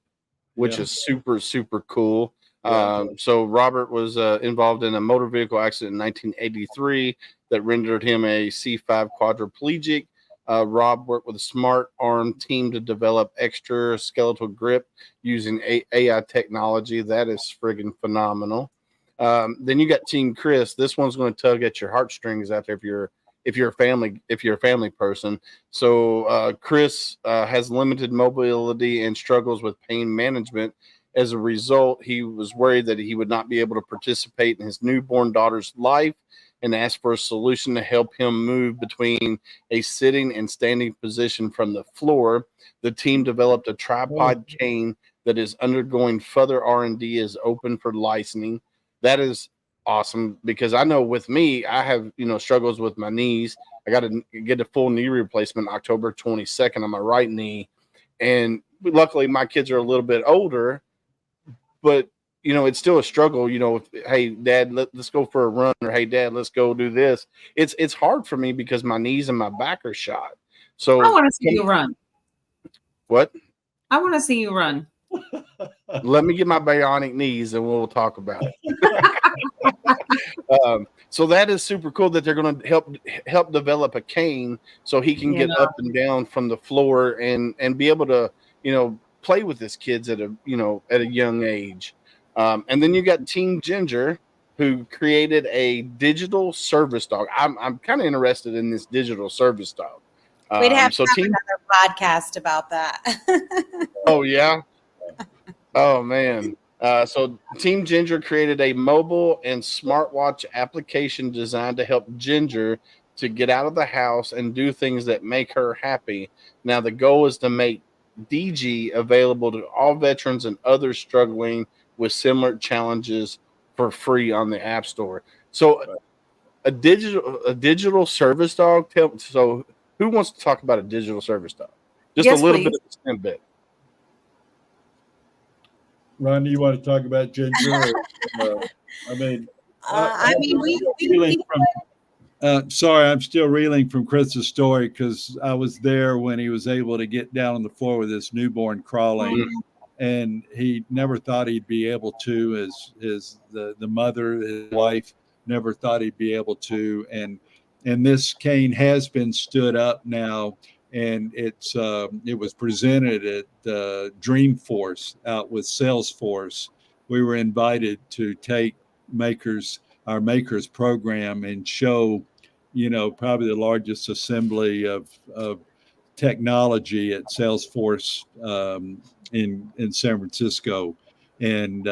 which is super, super cool. So Robert was involved in a motor vehicle accident in 1983 that rendered him a C5 quadriplegic. Rob worked with a smart arm team to develop extra skeletal grip using AI technology. That is friggin' phenomenal. Then you got Team Chris. This one's going to tug at your heartstrings out there if you're a family person. So Chris has limited mobility and struggles with pain management. As a result, he was worried that he would not be able to participate in his newborn daughter's life, and asked for a solution to help him move between a sitting and standing position from the floor. The team developed a tripod cane that is undergoing further R&D, is open for licensing. That is awesome, because I know with me, I have, struggles with my knees. I got to get a full knee replacement October 22nd on my right knee. And luckily my kids are a little bit older, but it's still a struggle, hey, Dad, let's go for a run, or hey, Dad, let's go do this. It's hard for me because my knees and my back are shot. So I want to see you run. What? I want to see you run. Let me get my bionic knees and we'll talk about it. So that is super cool that they're going to help develop a cane so he can get up and down from the floor and be able to, play with his kids at a young age. And then you got Team Ginger, who created a digital service dog. I'm kind of interested in this digital service dog. We'd have to have another podcast about that. Oh, yeah. Oh, man. So Team Ginger created a mobile and smartwatch application designed to help Ginger to get out of the house and do things that make her happy. Now, the goal is to make DG available to all veterans and others struggling with similar challenges for free on the App Store. So a digital service dog. So who wants to talk about a digital service dog? Just a little bit of a snippet. Ron, do you want to talk about Ginger? Sorry, I'm still reeling from Chris's story, because I was there when he was able to get down on the floor with his newborn crawling, and he never thought he'd be able to. The mother, his wife, never thought he'd be able to, and this cane has been stood up now, and it was presented at Dreamforce out with Salesforce. We were invited to take our makers program and show, probably the largest assembly of technology at Salesforce in San Francisco, and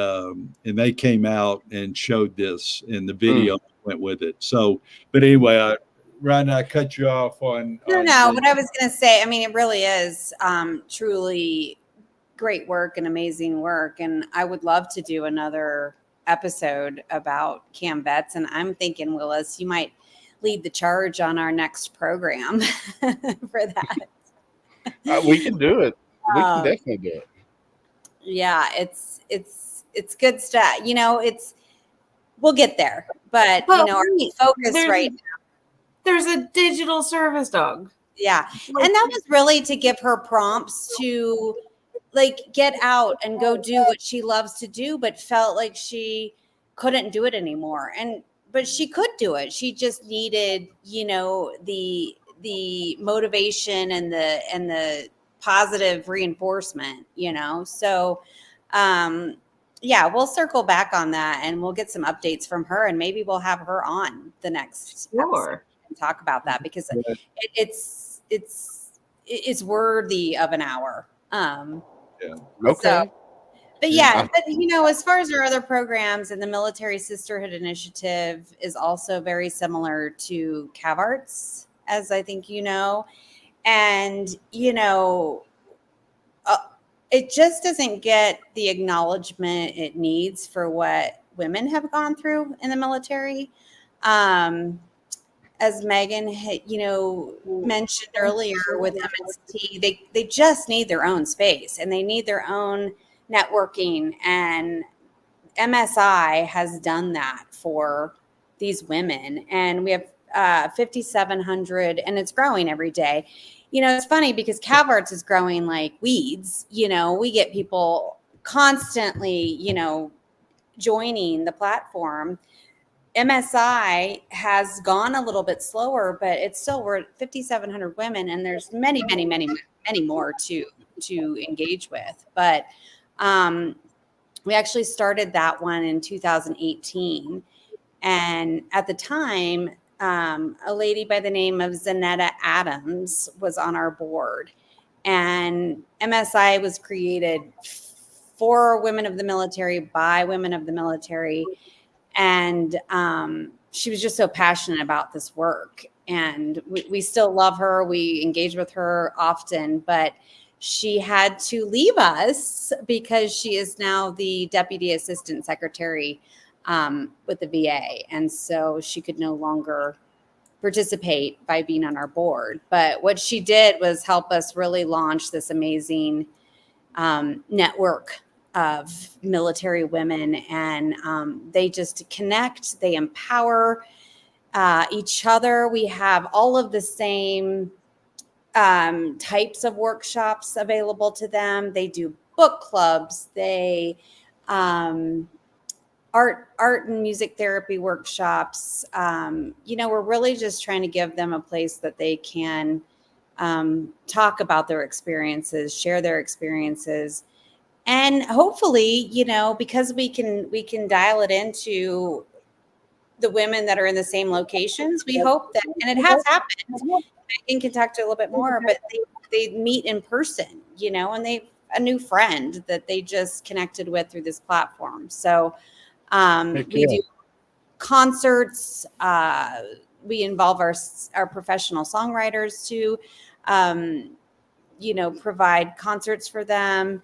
they came out and showed this, and the video went with it. So, but anyway, Ryan, I cut you off on. No. What I was going to say, it really is truly great work and amazing work, and I would love to do another episode about CAMVETS, and I'm thinking, Willis, you might lead the charge on our next program for that. We can do it. We can Um, definitely do it. Yeah, it's good stuff. We'll get there, but But our wait, focus there's right there's a digital service dog. yeah. And that was really to give her prompts to like get out and go do what she loves to do, but felt like she couldn't do it anymore. But she could do it. She just needed, the motivation and the positive reinforcement, So yeah, we'll circle back on that and we'll get some updates from her, and maybe we'll have her on the next episode and talk about that, because it's worthy of an hour. Okay. So, but yeah, but as far as our other programs, and the Military Sisterhood Initiative is also very similar to CAVARTS, as I think and it just doesn't get the acknowledgement it needs for what women have gone through in the military. As Megan mentioned earlier with MST, they just need their own space and they need their own networking, and MSI has done that for these women, and we have 5,700, and it's growing every day. It's funny because CAVARTS is growing like weeds. We get people constantly joining the platform. MSI has gone a little bit slower, but it's still, we're at 5,700 women, and there's many, many, many, many more to engage with. But we actually started that one in 2018. And at the time, a lady by the name of Zanetta Adams was on our board. And MSI was created for women of the military, by women of the military. And she was just so passionate about this work. And we still love her. We engage with her often, but she had to leave us because she is now the Deputy Assistant Secretary with the VA. And so she could no longer participate by being on our board. But what she did was help us really launch this amazing network of military women, and they just connect, they empower each other. We have all of the same types of workshops available to them. They do book clubs, they art and music therapy workshops. We're really just trying to give them a place that they can talk about their experiences, share their experiences. And hopefully, because we can dial it into the women that are in the same locations, we hope that, and it has happened, Megan can talk to a little bit more, but they meet in person, and they've a new friend that they just connected with through this platform. So we do concerts. We involve our professional songwriters to, provide concerts for them.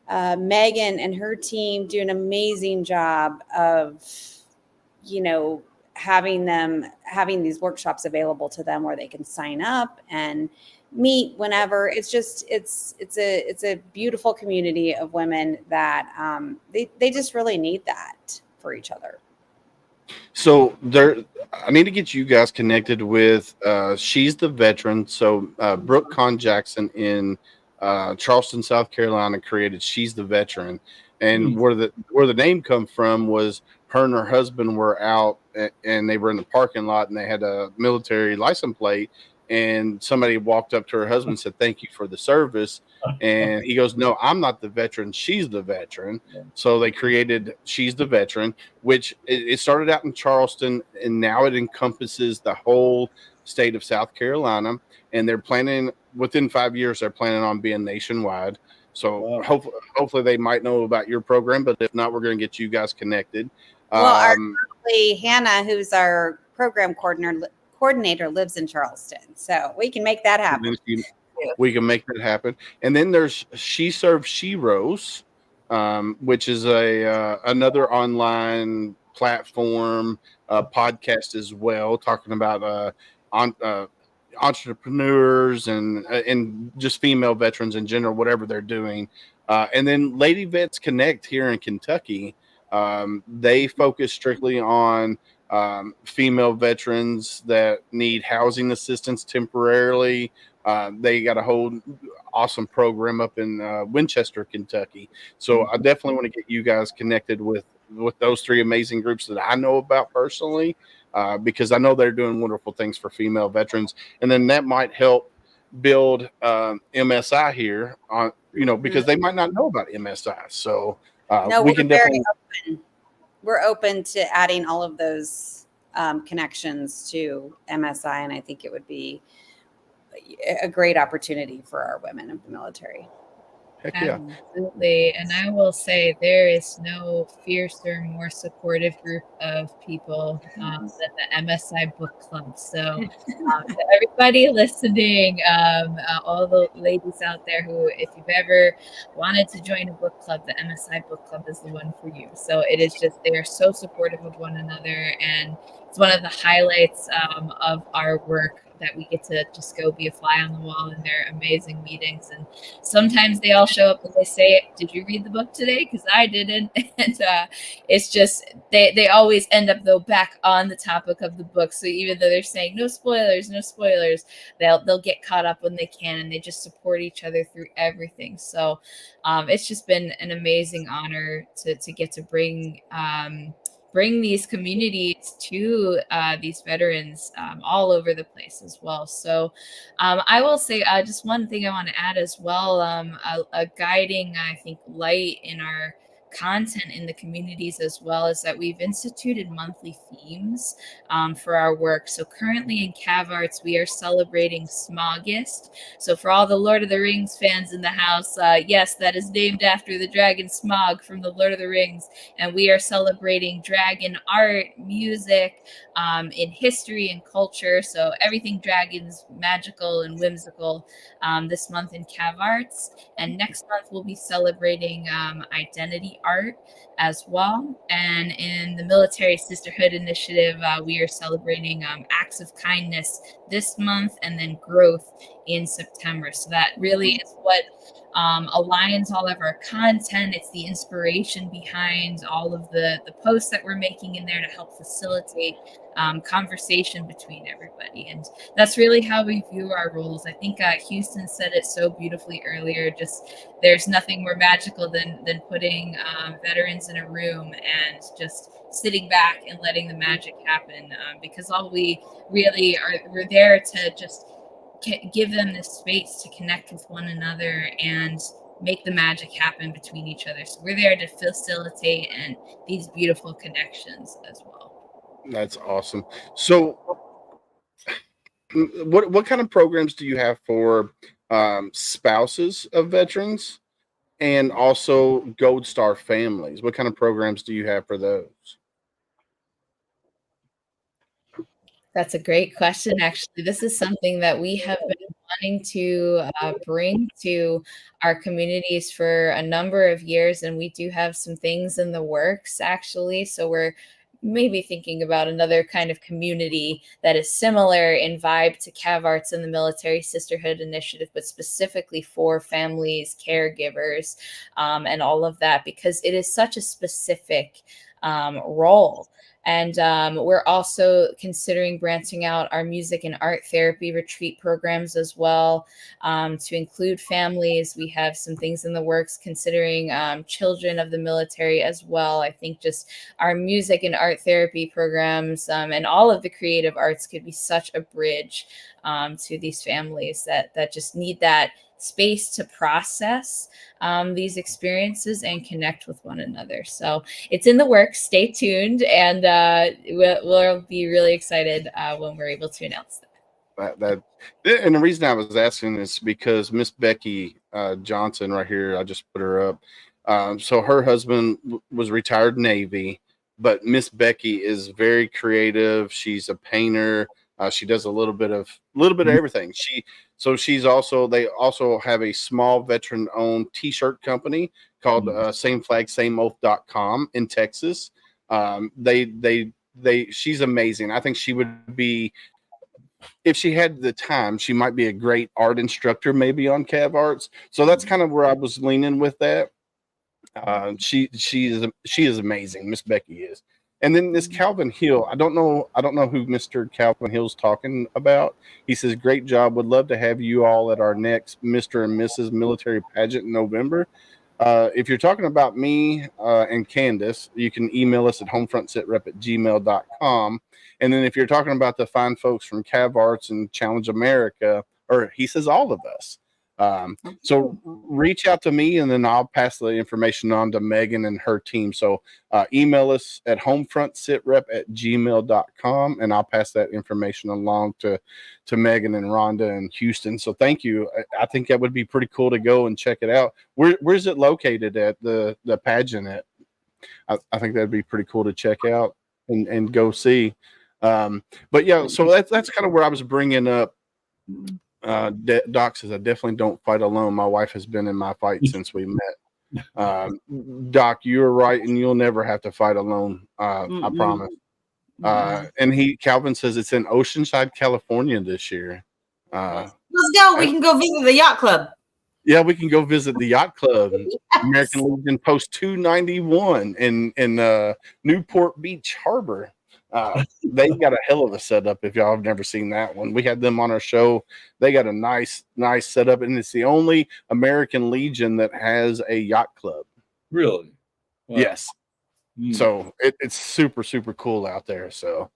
Megan and her team do an amazing job of, having these workshops available to them where they can sign up and meet whenever. It's just, it's a beautiful community of women that they just really need that for each other. So I need to get you guys connected with She's the Veteran. So Brooke Con Jackson in Charleston, South Carolina created She's the Veteran. And where the name come from was her and her husband were out and they were in the parking lot and they had a military license plate, and somebody walked up to her husband and said, "Thank you for the service." And he goes, "No, I'm not the veteran. She's the veteran." So they created She's the Veteran, which it started out in Charleston, and now it encompasses the whole state of South Carolina. And they're planning, within 5 years, they're planning on being nationwide. So hopefully they might know about your program, but if not, we're going to get you guys connected. Well, our lovely Hannah, who's our program coordinator, lives in Charleston, so we can make that happen. We can make that happen. And then there's She Serves Sheroes, which is a another online platform, podcast as well, talking about on entrepreneurs and just female veterans in general, whatever they're doing. And then Lady Vets Connect here in Kentucky, they focus strictly on female veterans that need housing assistance temporarily. They got a whole awesome program up in Winchester, Kentucky. So I definitely want to get you guys connected with those three amazing groups that I know about personally, because I know they're doing wonderful things for female veterans, and then that might help build MSI here on, because they might not know about MSI. So No, we we're can very definitely. open. We're open to adding all of those connections to MSI, and I think it would be a great opportunity for our women of the military. Heck yeah. Absolutely. And I will say there is no fiercer, more supportive group of people than the MSI Book Club. So to everybody listening, all the ladies out there who, if you've ever wanted to join a book club, the MSI Book Club is the one for you. So it is just, they are so supportive of one another. And it's one of the highlights of our work, that we get to just go be a fly on the wall in their amazing meetings. And sometimes they all show up and they say, "Did you read the book today? Because I didn't." And it's just, they always end up though back on the topic of the book. So even though they're saying no spoilers, they'll get caught up when they can, and they just support each other through everything. So it's just been an amazing honor to get to bring these communities to these veterans all over the place as well. So I will say just one thing I want to add as well, a guiding, I think, light in our content in the communities as well, is that we've instituted monthly themes for our work. So currently in CAVARTS, we are celebrating Smaugust. So for all the Lord of the Rings fans in the house, yes, that is named after the dragon Smaug from the Lord of the Rings. And we are celebrating dragon art, music, in history and culture. So everything dragons, magical and whimsical, this month in CAVARTS. And next month we'll be celebrating identity art as well. And in the Military Sisterhood Initiative, we are celebrating acts of kindness this month, and then growth in September. So that really is what aligns all of our content. It's the inspiration behind all of the posts that we're making in there to help facilitate conversation between everybody. And that's really how we view our roles. I think Houston said it so beautifully earlier, just there's nothing more magical than putting veterans in a room and just sitting back and letting the magic happen, because all we really are, we're there to just give them this space to connect with one another and make the magic happen between each other. So we're there to facilitate and these beautiful connections as well. That's awesome. So what kind of programs do you have for spouses of veterans, and also Gold Star families? What kind of programs do you have for those? That's a great question. Actually, this is something that we have been wanting to bring to our communities for a number of years, and we do have some things in the works, actually. So we're maybe thinking about another kind of community that is similar in vibe to CAVARTS and the Military Sisterhood Initiative, but specifically for families, caregivers, and all of that, because it is such a specific role. And we're also considering branching out our music and art therapy retreat programs as well, to include families. We have some things in the works considering children of the military as well. I think just our music and art therapy programs and all of the creative arts could be such a bridge to these families that just need that space to process these experiences and connect with one another. So it's in the works. Stay tuned, and we'll be really excited when we're able to announce that. And the reason I was asking is because Miss Becky Johnson right here, I just put her up. So her husband was retired Navy, but Miss Becky is very creative. She's a painter, She does a little bit of everything. They also have a small veteran owned t-shirt company called sameflagsameoath.com in Texas. She's amazing. I think she would be, if she had the time, she might be a great art instructor maybe on CAVARTS. So that's kind of where I was leaning with that. She is amazing. Miss Becky is. And then this Calvin Hill, I don't know who Mr. Calvin Hill's talking about. He says, "Great job. Would love to have you all at our next Mr. and Mrs. Military Pageant in November." If you're talking about me and Candace, you can email us at homefrontsitrep@gmail.com. And then if you're talking about the fine folks from CAVARTS and Challenge America, or he says all of us. So reach out to me, and then I'll pass the information on to Megan and her team. So email us at homefrontsitrep@gmail.com, and I'll pass that information along to Megan and Rhonda and Houston. So thank you. I think that would be pretty cool to go and check it out. Where's it located at, the pageant at? I think that'd be pretty cool to check out and go see. But yeah, so that's kind of where I was bringing up. Doc says, "I definitely don't fight alone. My wife has been in my fight since we met." Doc, you're right, and you'll never have to fight alone. I promise. And Calvin says it's in Oceanside, California this year. Let's go. We can go visit the yacht club. Yeah, we can go visit the yacht club. Yes. American Legion Post 291 in Newport Beach Harbor. They've got a hell of a setup. If y'all have never seen that one, we had them on our show. They got a nice setup, and it's the only American Legion that has a yacht club. Really? Wow. Yes. So it's super, super cool out there. So,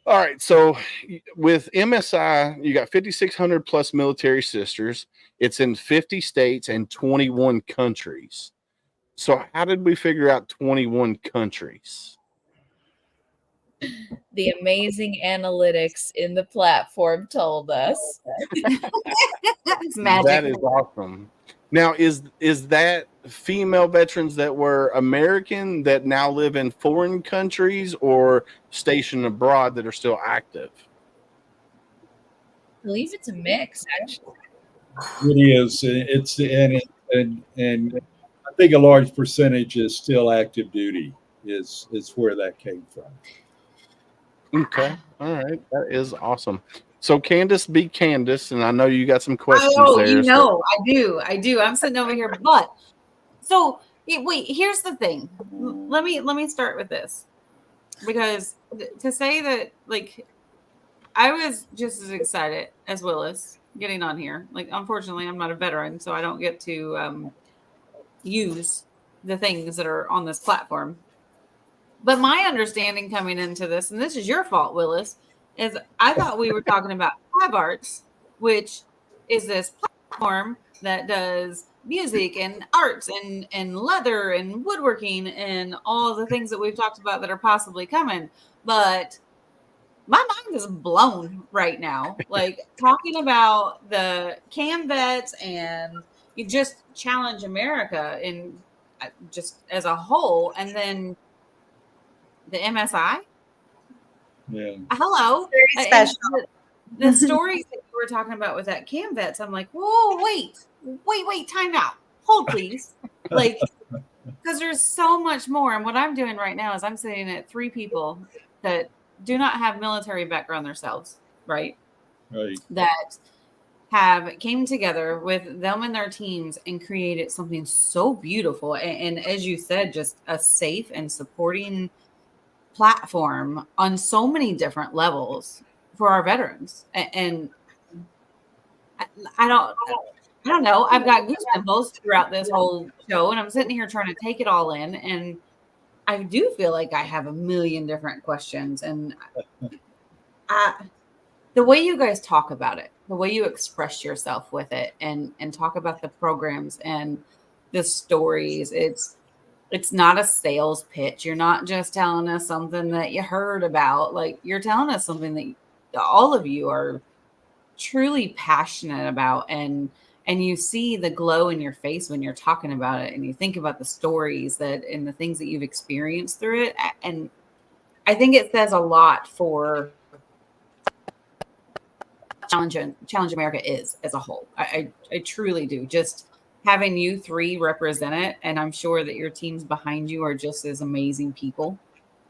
all right. So with MSI, you got 5,600 plus military sisters. It's in 50 states and 21 countries. So how did we figure out 21 countries? The amazing analytics in the platform told us. That's magic. That is awesome. Now, is that female veterans that were American that now live in foreign countries or stationed abroad that are still active? I believe it's a mix, actually. It is. And I think a large percentage is still active duty. Is where that came from. Okay. All right. That is awesome. So Candace, be Candace, and I know you got some questions there. I do. I'm sitting over here, but so wait, here's the thing. Let me start with this, because to say that, like, I was just as excited as Willis getting on here. Like, unfortunately, I'm not a veteran, so I don't get to use the things that are on this platform. But my understanding coming into this, and this is your fault, Willis, is I thought we were talking about CAVARTS, which is this platform that does music and arts and leather and woodworking and all the things that we've talked about that are possibly coming. But my mind is blown right now. Like, talking about the CAMVETS and you just Challenge America in just as a whole, and then the MSI. Yeah. Hello. Very special. The stories that you were talking about with that CAMVETS, I'm like, whoa, wait, time out. Hold, please. Like, because there's so much more. And what I'm doing right now is I'm sitting at 3 people that do not have military background themselves, right? Right. That came together with them and their teams and created something so beautiful. And as you said, just a safe and supporting platform on so many different levels for our veterans. And I don't know. I've got goosebumps throughout this whole show, and I'm sitting here trying to take it all in. And I do feel like I have a million different questions. And the way you guys talk about it, the way you express yourself with it, and talk about the programs and the stories, it's not a sales pitch. You're not just telling us something that you heard about. Like, you're telling us something that all of you are truly passionate about, and you see the glow in your face when you're talking about it, and you think about the stories that and the things that you've experienced through it. And I think it says a lot for Challenge America is as a whole. I truly do. Just having you three represent it, and I'm sure that your teams behind you are just as amazing people.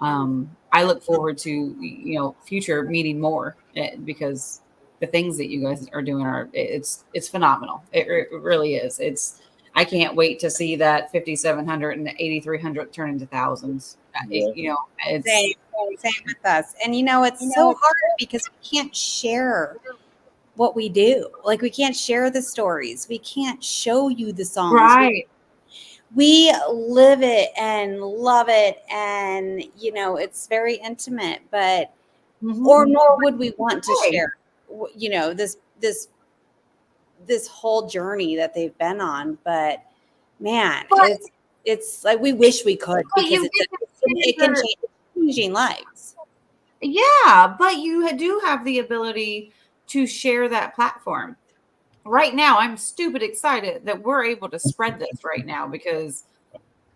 I look forward to future meeting more because the things that you guys are doing it's phenomenal. It really is. I can't wait to see that 5,700 and 8,300 turn into thousands. It's Same with us. And it's so hard because we can't share what we do. Like, we can't share the stories. We can't show you the songs. right. We live it and love it, and it's very intimate, but or nor would we want to share this whole journey that they've been on. But man, it's like we wish we could, because it can change changing lives. Yeah, but you do have the ability to share that platform. Right now, I'm stupid excited that we're able to spread this right now, because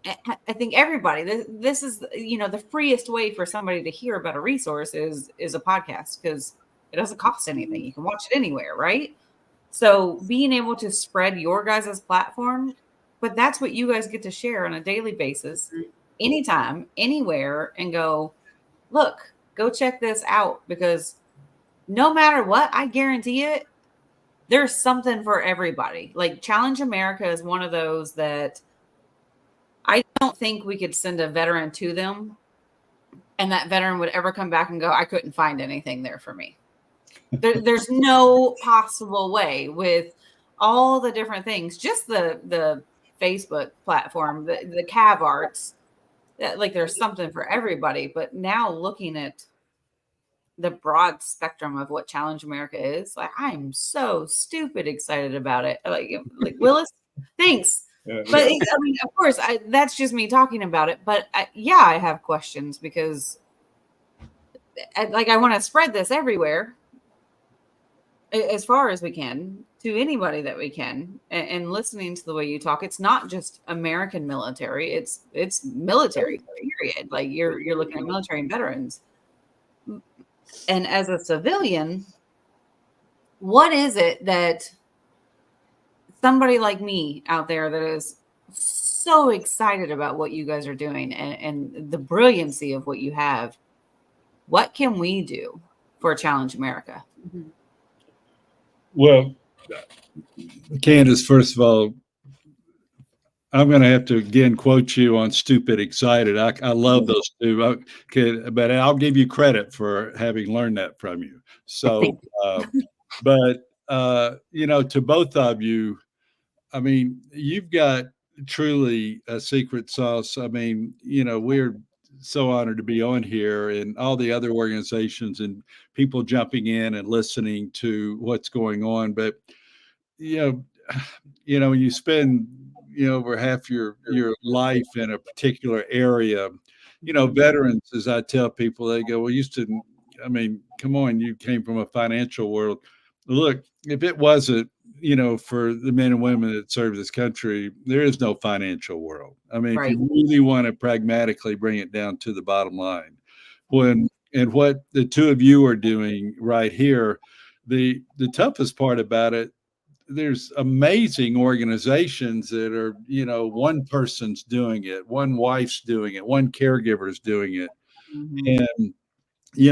I think everybody, this is the freest way for somebody to hear about a resource is a podcast, because it doesn't cost anything. You can watch it anywhere, right? So being able to spread your guys' platform, but that's what you guys get to share on a daily basis, anytime, anywhere, and go, look, go check this out, because no matter what, I guarantee it, there's something for everybody. Like, Challenge America is one of those that I don't think we could send a veteran to them and that veteran would ever come back and go, I couldn't find anything there for me. There's no possible way, with all the different things, just the Facebook platform, the CAVARTS, like, there's something for everybody. But now, looking at the broad spectrum of what Challenge America is, like, I'm so stupid excited about it. Like Willis, thanks. But I mean, of course, that's just me talking about it. But I have questions, because I want to spread this everywhere as far as we can, to anybody that we can. And listening to the way you talk, it's not just American military, it's military, period. Like, you're looking at military and veterans. And as a civilian, what is it that somebody like me out there that is so excited about what you guys are doing and the brilliancy of what you have, what can we do for Challenge America? Well, Candace, first of all, I'm going to have to again quote you on "stupid excited." I love those two, but I'll give you credit for having learned that from you. So, but to both of you, I mean, you've got truly a secret sauce. I mean, we're so honored to be on here, and all the other organizations and people jumping in and listening to what's going on. But when you spend over half your life in a particular area, veterans, as I tell people, they go, well, I mean, come on, you came from a financial world. Look, if it wasn't for the men and women that serve this country, there is no financial world. I mean, Right. If you really want to pragmatically bring it down to the bottom line, and what the two of you are doing right here, the toughest part about it, there's amazing organizations that are, one person's doing it, one wife's doing it, one caregiver's doing it. And,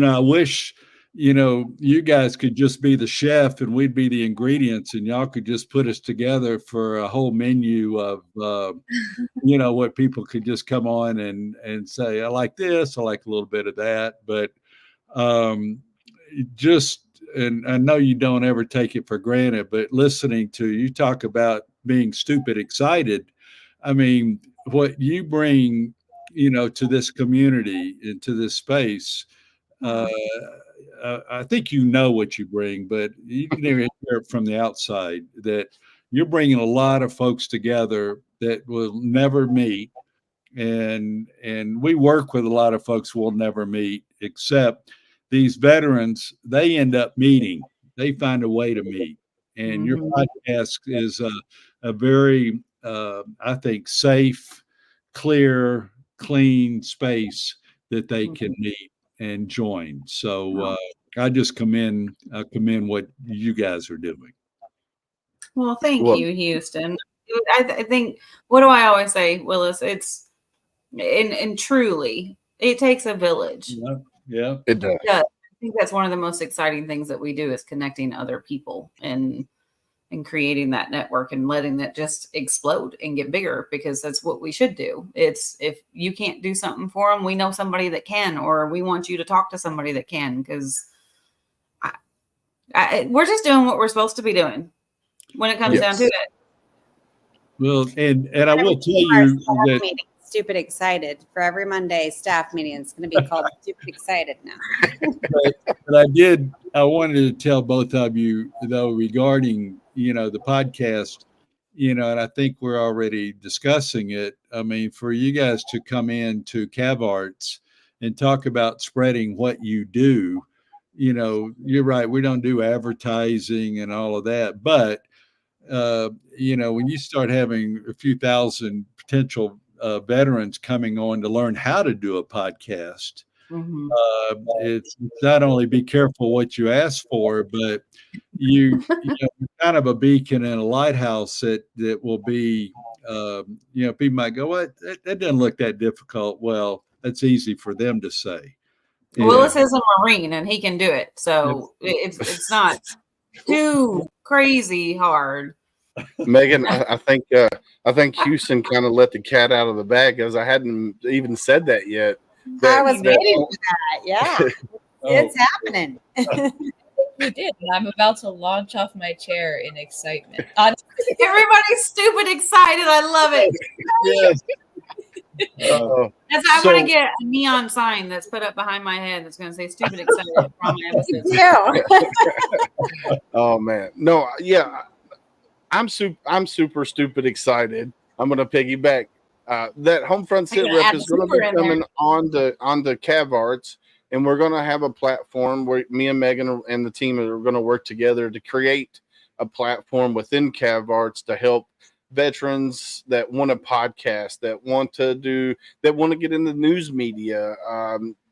I wish, you guys could just be the chef and we'd be the ingredients, and y'all could just put us together for a whole menu of, what people could just come on and say, I like this, I like a little bit of that. But and I know you don't ever take it for granted, but listening to you talk about being stupid excited, I mean, what you bring, to this community, into this space, I think what you bring, but you can hear it from the outside that you're bringing a lot of folks together that will never meet. And we work with a lot of folks we'll never meet, except these veterans, they end up meeting. They find a way to meet. And your podcast is a very, I think, safe, clear, clean space that they can meet and join. So I just commend what you guys are doing. Well, thank Well, you, Houston. I think, what do I always say, Willis? It's, and truly, it takes a village. Yeah. it does. Yeah, I think that's one of the most exciting things that we do is connecting other people and creating that network and letting it just explode and get bigger, because that's what we should do. It's, if you can't do something for them, we know somebody that can, or we want you to talk to somebody that can, because we're just doing what we're supposed to be doing when it comes down to Yes. it. Well, and I will tell Our you staff that meeting, Stupid Excited, for every Monday staff meeting. It's going to be called Stupid Excited now. but I wanted to tell both of you though regarding, the podcast, and I think we're already discussing it. I mean, for you guys to come in to CAVARTS and talk about spreading what you do, you're right. We don't do advertising and all of that, but when you start having a few thousand potential veterans coming on to learn how to do a podcast, Mhm. it's not only be careful what you ask for, but you're kind of a beacon and a lighthouse that will be, people might go, "What? That doesn't look that difficult." Well, that's easy for them to say. Willis is a Marine and he can do it, so it's not too crazy hard. Megan, I think Houston kind of let the cat out of the bag, because I hadn't even said that yet. I was waiting for that. Yeah, it's happening. You did. And I'm about to launch off my chair in excitement. Everybody's stupid excited. I love it. Yes. I want to get a neon sign that's put up behind my head that's going to say "stupid excited" from my episodes. Yeah. Oh man, no, yeah, I'm super stupid excited. I'm going to piggyback. That HomeFront Sitrep is going to be coming on the CAVARTS, and we're going to have a platform where me and Megan and the team are going to work together to create a platform within CAVARTS to help veterans that want to podcast, that want to get in the news media,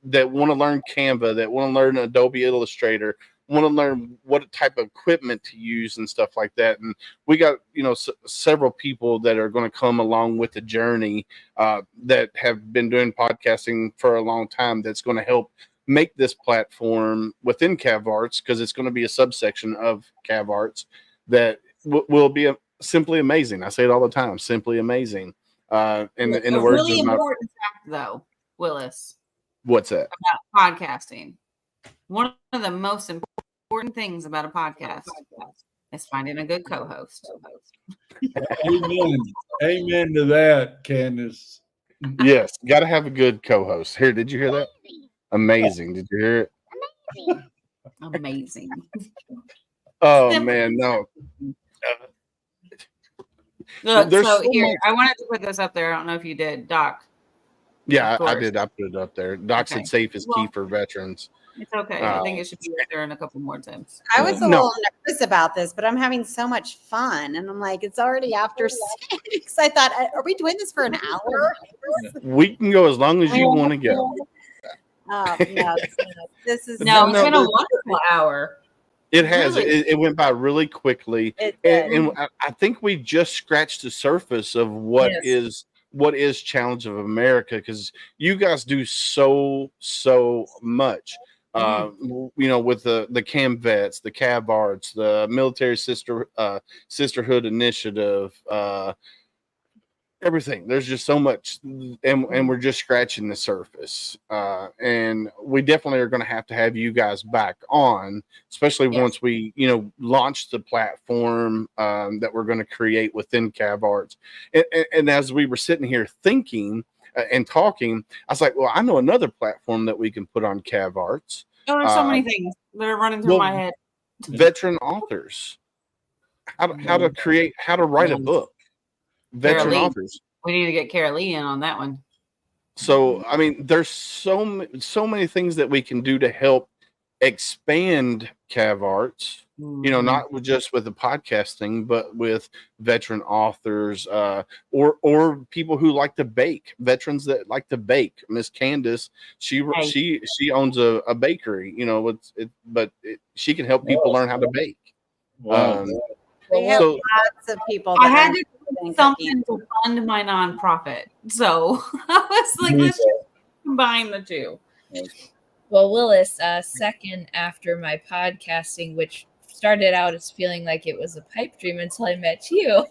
that want to learn Canva, that want to learn Adobe Illustrator, want to learn what type of equipment to use and stuff like that. And we got several people that are going to come along with the journey that have been doing podcasting for a long time, that's going to help make this platform within CAVARTS, because it's going to be a subsection of CAVARTS that will be simply amazing. I say it all the time, simply amazing. In the words really of my, important fact, though, Willis, what's that? about podcasting. One of the most important things about a podcast is finding a good co-host. Amen to that, Candace. Yes, got to have a good co-host. Here, did you hear that? Amazing. Did you hear it? Amazing. Oh man, no. Look, There's so so here, much- I wanted to put this up there. I don't know if you did, Doc. Yeah, Of I course. did. I put it up there. Doc Okay. said safe is key Well, for veterans. It's okay. I think it should be right there in a couple more times. I was a No. little nervous about this, but I'm having so much fun. And I'm like, it's already after 6. I thought, are we doing this for an hour? We can go as long as you want to go. No, this is No, No, it's been a there's- wonderful hour. It has. Really? It went by really quickly, It did. and I think we just scratched the surface of what Yes. is Challenge of America, because you guys do so much. With the CAMVETS, the CAVARTS, the Military Sisterhood Initiative, everything. There's just so much, and we're just scratching the surface. And we definitely are going to have you guys back on, especially once we launch the platform that we're going to create within CAVARTS. And as we were sitting here thinking and talking, I was like, well, I know another platform that we can put on CAVARTS. Oh, there's so many things that are running through my head. Veteran authors, how to write a book. Veteran Lee. authors. We need to get Carol Lee in on that one. So, I mean, there's so many things that we can do to help expand CAVARTS you know, not just with the podcasting, but with veteran authors, or people who like to bake, veterans that like to bake. Miss Candace, she owns a bakery, you know, she can help people learn how to bake. Wow. We have So- lots of people I that had are to do interested in something cooking. to fund my nonprofit. So I was like, let's just combine the two. Well, Willis, second after my podcasting, which started out as feeling like it was a pipe dream until I met you,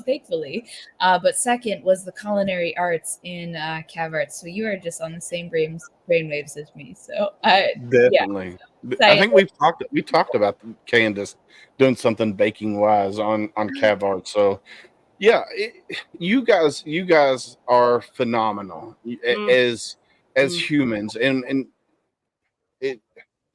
thankfully. But second was the culinary arts in CAVARTS. So you are just on the same brainwaves as me. So Definitely. I think we talked about Candace doing something baking wise on CAVART. So yeah, you guys are phenomenal as humans, and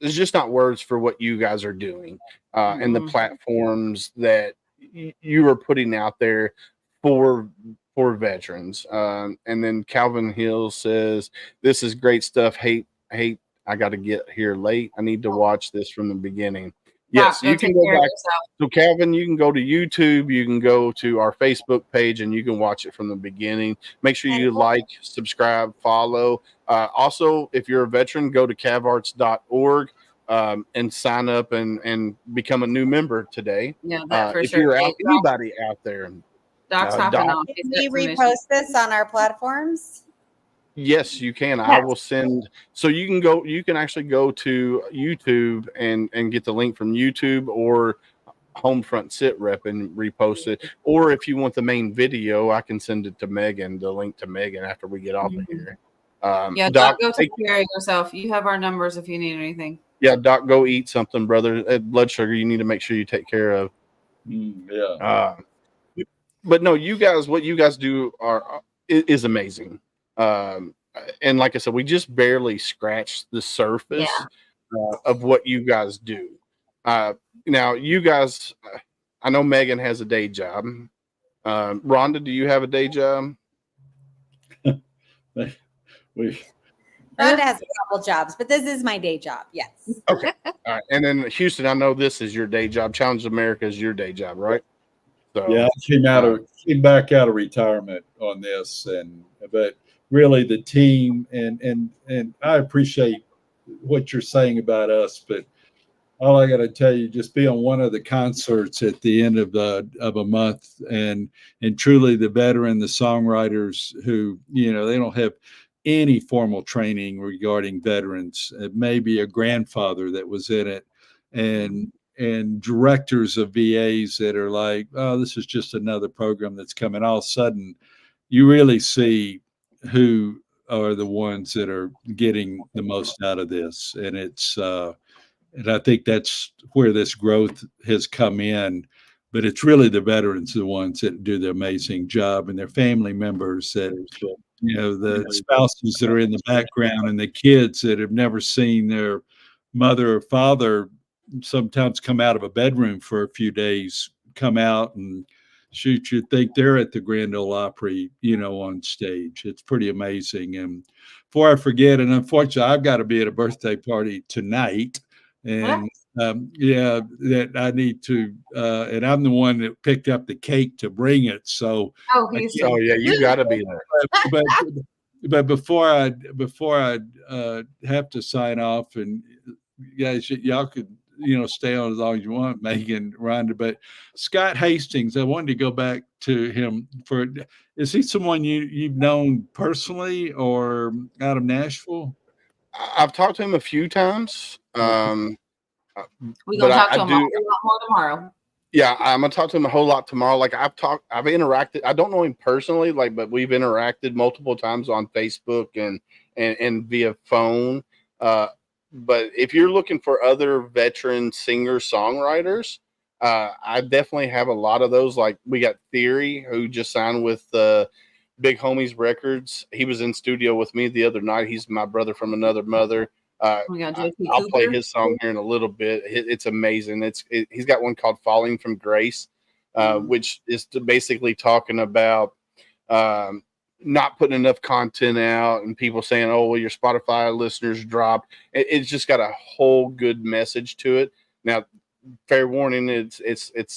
there's just not words for what you guys are doing, and the platforms that you are putting out there for veterans. And then Calvin Hill says, "This is great stuff. Hate, I got to get here late. I need to watch this from the beginning." Yes, you can go back. So, Calvin, you can go to YouTube, you can go to our Facebook page, and you can watch it from the beginning. Make sure you like, subscribe, follow. Also, if you're a veteran, go to cavarts.org and sign up and become a new member today. Yeah, that for if sure. you're anybody out there, Doc's hopping off. Can we repost this on our platforms? yes, you can. I will send. So you can go. You can actually go to YouTube and get the link from YouTube or HomeFront Sitrep and repost it. Or if you want the main video, I can send it to Megan. The link to Megan after we get off of here. Doc, go take care of yourself. You have our numbers if you need anything. Yeah, Doc, go eat something, brother. Blood sugar, you need to make sure you take care of. But no, you guys, what you guys do is amazing. And like I said, we just barely scratched the surface of what you guys do. Now, you guys, I know Megan has a day job. Rhonda, do you have a day job? Rhonda has a couple jobs, but this is my day job. Yes. Okay. All right. And then Houston, I know this is your day job. Challenge America is your day job, right? So, yeah, I came back out of retirement on this, but really the team and I appreciate what you're saying about us, but all I got to tell you, just be on one of the concerts at the end of a month, and truly the veteran, the songwriters who, you know, they don't have any formal training regarding veterans. It may be a grandfather that was in it, and directors of VAs that are like, oh, this is just another program that's coming. All of a sudden, you really see who are the ones that are getting the most out of this, and it's. And I think that's where this growth has come in. But it's really the veterans, the ones that do the amazing job, and their family members that, you know, the spouses that are in the background, and the kids that have never seen their mother or father sometimes come out of a bedroom for a few days, come out and shoot, you think they're at the Grand Ole Opry, you know, on stage. It's pretty amazing. And before I forget, and unfortunately, I've got to be at a birthday party tonight. And that I need to, and I'm the one that picked up the cake to bring it. So, you got to be there. But before I have to sign off, and guys, y'all could, you know, stay on as long as you want, Megan, Rhonda. But Scott Hastings, I wanted to go back to him is he someone you've known personally or out of Nashville? I've talked to him a few times. We're gonna talk to him a lot more tomorrow. Yeah, I'm gonna talk to him a whole lot tomorrow. Like I've interacted. I don't know him personally, but we've interacted multiple times on Facebook and via phone. But if you're looking for other veteran singer-songwriters, I definitely have a lot of those. Like we got Theory, who just signed with Big Homies Records. He was in studio with me the other night. He's my brother from another mother. I'll play his song here in a little bit. It's amazing. He's got one called "Falling from Grace," which is basically talking about not putting enough content out and people saying, "Oh, well, your Spotify listeners dropped." It's just got a whole good message to it. Now, fair warning, it's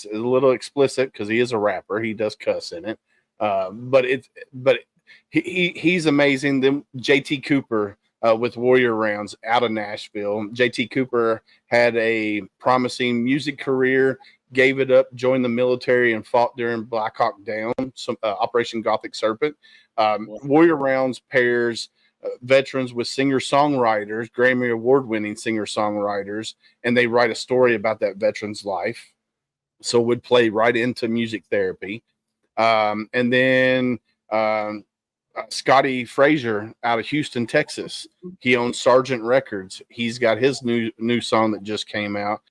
a little explicit because he is a rapper. He does cuss in it, but he's amazing. Then JT Cooper with Warrior Rounds out of Nashville. JT Cooper had a promising music career, gave it up, joined the military, and fought during Black Hawk Down, Operation Gothic Serpent. Warrior Rounds pairs veterans with singer-songwriters, Grammy Award-winning singer-songwriters, and they write a story about that veteran's life. So it would play right into music therapy. And then Scotty Frazier out of Houston, Texas. He owns Sargent Records. He's got his new song that just came out.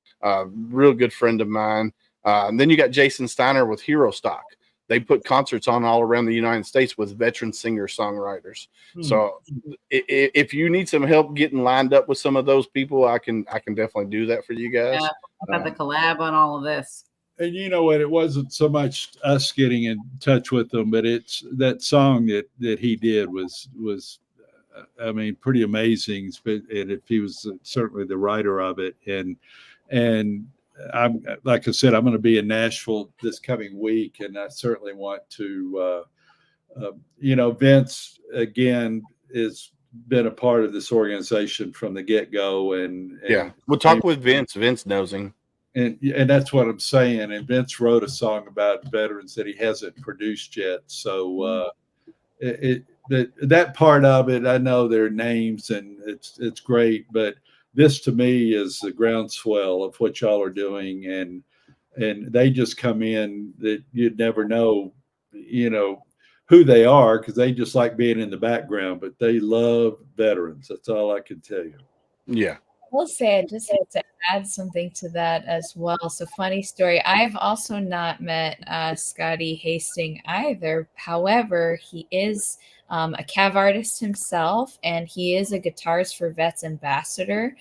Real good friend of mine. And then you got Jason Steiner with Hero Stock. They put concerts on all around the United States with veteran singer-songwriters. So if you need some help getting lined up with some of those people, I can definitely do that for you guys. Yeah, I've got the collab on all of this. And you know what? It wasn't so much us getting in touch with them, but it's that song that he did was I mean, pretty amazing. And if he was certainly the writer of it, and I'm, like I said, I'm going to be in Nashville this coming week, and I certainly want to, Vince again has been a part of this organization from the get-go, and we'll talk with Vince. Vince knows him, and that's what I'm saying. And Vince wrote a song about veterans that he hasn't produced yet, so that part of it, I know their names, and it's great, but this to me is the groundswell of what y'all are doing, and they just come in that you'd never know, who they are, because they just like being in the background, but they love veterans. That's all I can tell you. Yeah. I will say, I just had to add something to that as well. So, funny story. I've also not met Scotty Hastings either. However, he is a CAV artist himself, and he is a Guitars for Vets ambassador.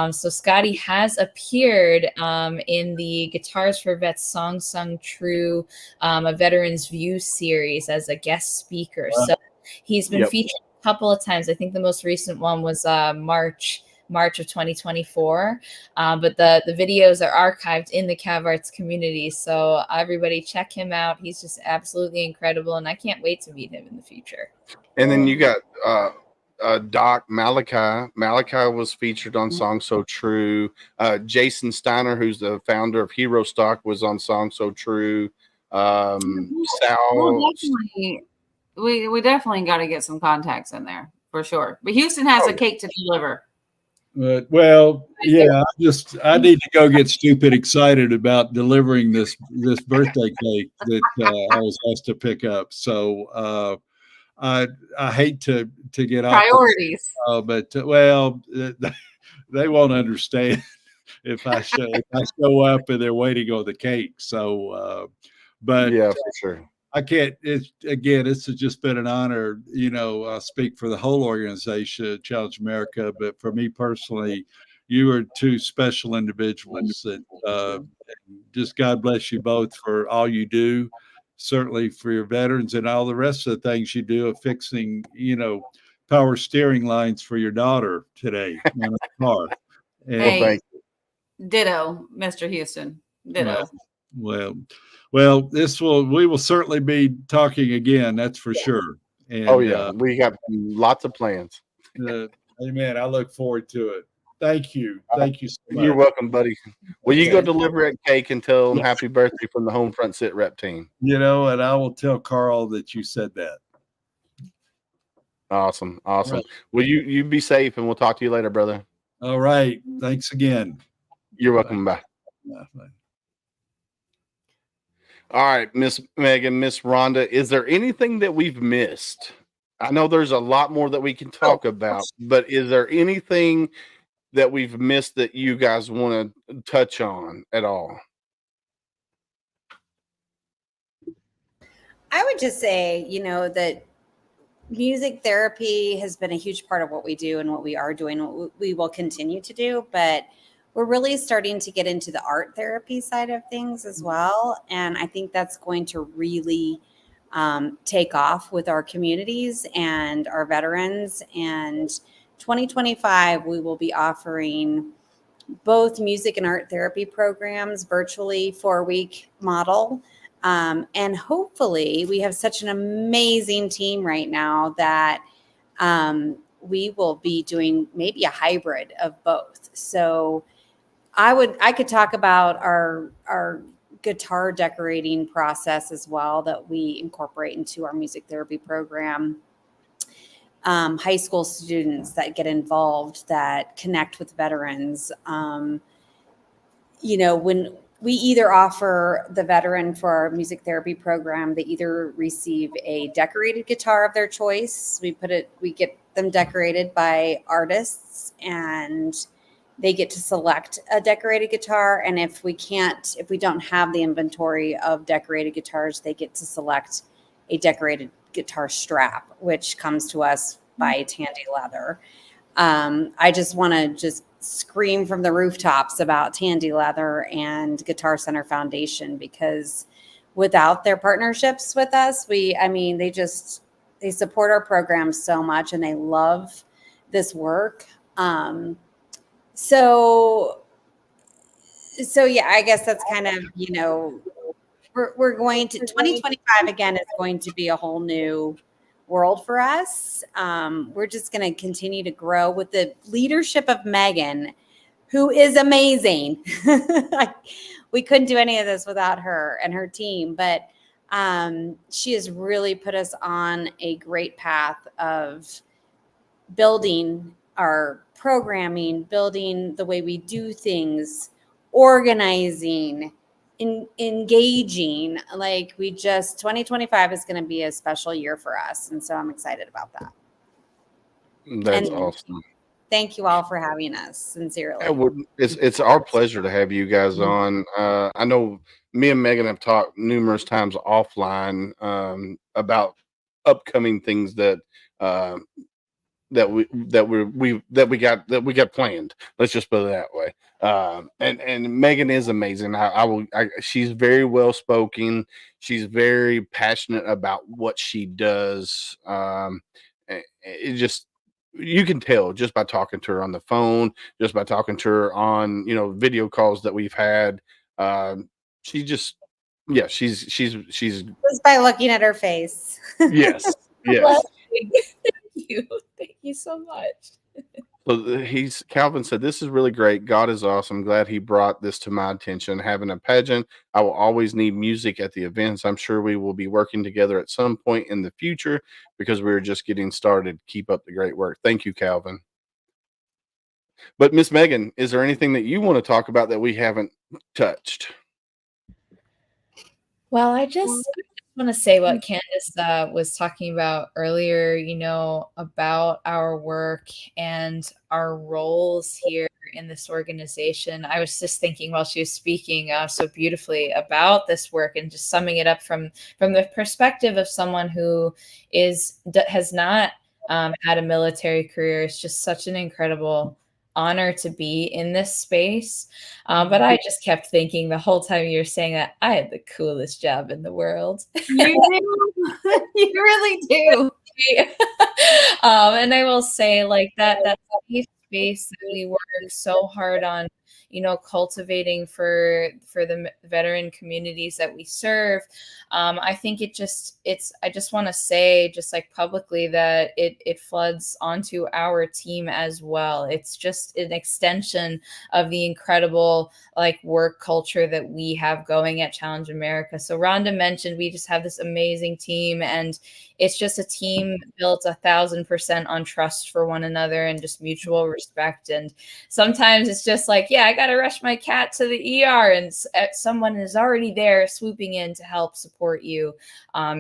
So Scotty has appeared in the Guitars for Vets Song Sung True, a Veterans View series as a guest speaker. So he's been featured a couple of times. I think the most recent one was March of 2024. But the videos are archived in the CAVARTS community. So everybody check him out. He's just absolutely incredible. And I can't wait to meet him in the future. And then you got Doc Malachi. Malachi was featured on Song So True. Jason Steiner, who's the founder of Hero Stock, was on Song So True. Sal. We definitely got to get some contacts in there for sure. But Houston has a cake to deliver. Well, yeah, I need to go get stupid excited about delivering this birthday cake that I was asked to pick up. So I hate to get off priorities, but they won't understand if I show up and they're waiting on the cake. So, but yeah, for sure. I can't. It's just been an honor. I'll speak for the whole organization, Challenge America, but for me personally, you are two special individuals that just God bless you both for all you do. Certainly for your veterans and all the rest of the things you do of fixing, power steering lines for your daughter today in a car. And, hey, ditto, Mr. Houston. Ditto. Well, we will certainly be talking again. That's for sure. And, we got lots of plans. Amen. I look forward to it. Thank you. Thank you so much. You're welcome, buddy. Will you go deliver that cake and tell them happy birthday from the HomeFront Sitrep team? And I will tell Carl that you said that. Awesome. Right. Well, you be safe, and we'll talk to you later, brother. All right. Thanks again. You're welcome. Bye. Bye. All right, Miss Megan, Miss Rhonda, is there anything that we've missed? I know there's a lot more that we can talk about, but is there anything that we've missed that you guys want to touch on at all? I would just say, that music therapy has been a huge part of what we do and what we are doing, what we will continue to do, but we're really starting to get into the art therapy side of things as well. And I think that's going to really take off with our communities and our veterans. And 2025, we will be offering both music and art therapy programs virtually 4-week model. And hopefully we have such an amazing team right now that we will be doing maybe a hybrid of both. So I could talk about our guitar decorating process as well that we incorporate into our music therapy program. High school students that get involved, that connect with veterans. When we either offer the veteran for our music therapy program, they either receive a decorated guitar of their choice. We get them decorated by artists, and they get to select a decorated guitar. And if we don't have the inventory of decorated guitars, they get to select a decorated guitar strap, which comes to us by Tandy Leather. I just want to scream from the rooftops about Tandy Leather and Guitar Center Foundation, because without their partnerships with us, they support our program so much, and they love this work. So yeah, I guess that's kind of, we're going to 2025 again is going to be a whole new world for us. We're just going to continue to grow with the leadership of Megan, who is amazing. We couldn't do any of this without her and her team, but she has really put us on a great path of building our programming, building the way we do things, organizing, engaging. 2025 is going to be a special year for us. And so I'm excited about that. That's awesome. Thank you all for having us, sincerely. It's our pleasure to have you guys on. I know me and Megan have talked numerous times offline about upcoming things that we got planned. Let's just put it that way. And Megan is amazing. She's very well spoken. She's very passionate about what she does. You can tell just by talking to her on the phone, just by talking to her on video calls that we've had. She's just by looking at her face. Yes. Thank you so much. So Calvin said, "This is really great. God is awesome. Glad he brought this to my attention. Having a pageant, I will always need music at the events. I'm sure we will be working together at some point in the future because we're just getting started. Keep up the great work." Thank you, Calvin. But Miss Megan, is there anything that you want to talk about that we haven't touched? Well, I just want to say what Candace was talking about earlier, about our work and our roles here in this organization. I was just thinking while she was speaking so beautifully about this work, and just summing it up from the perspective of someone who has not had a military career. It's just such an incredible honor to be in this space. But I just kept thinking the whole time you were saying that I had the coolest job in the world. You do. You really do. And I will say, that safe space that we work so hard on, cultivating for the veteran communities that we serve. I think I just want to say, just publicly, that it floods onto our team as well. It's just an extension of the incredible work culture that we have going at Challenge America. So Rhonda mentioned we just have this amazing team, and it's just a team built 1,000% on trust for one another and just mutual respect. And sometimes it's just I got to rush my cat to the ER, and someone is already there swooping in to help support you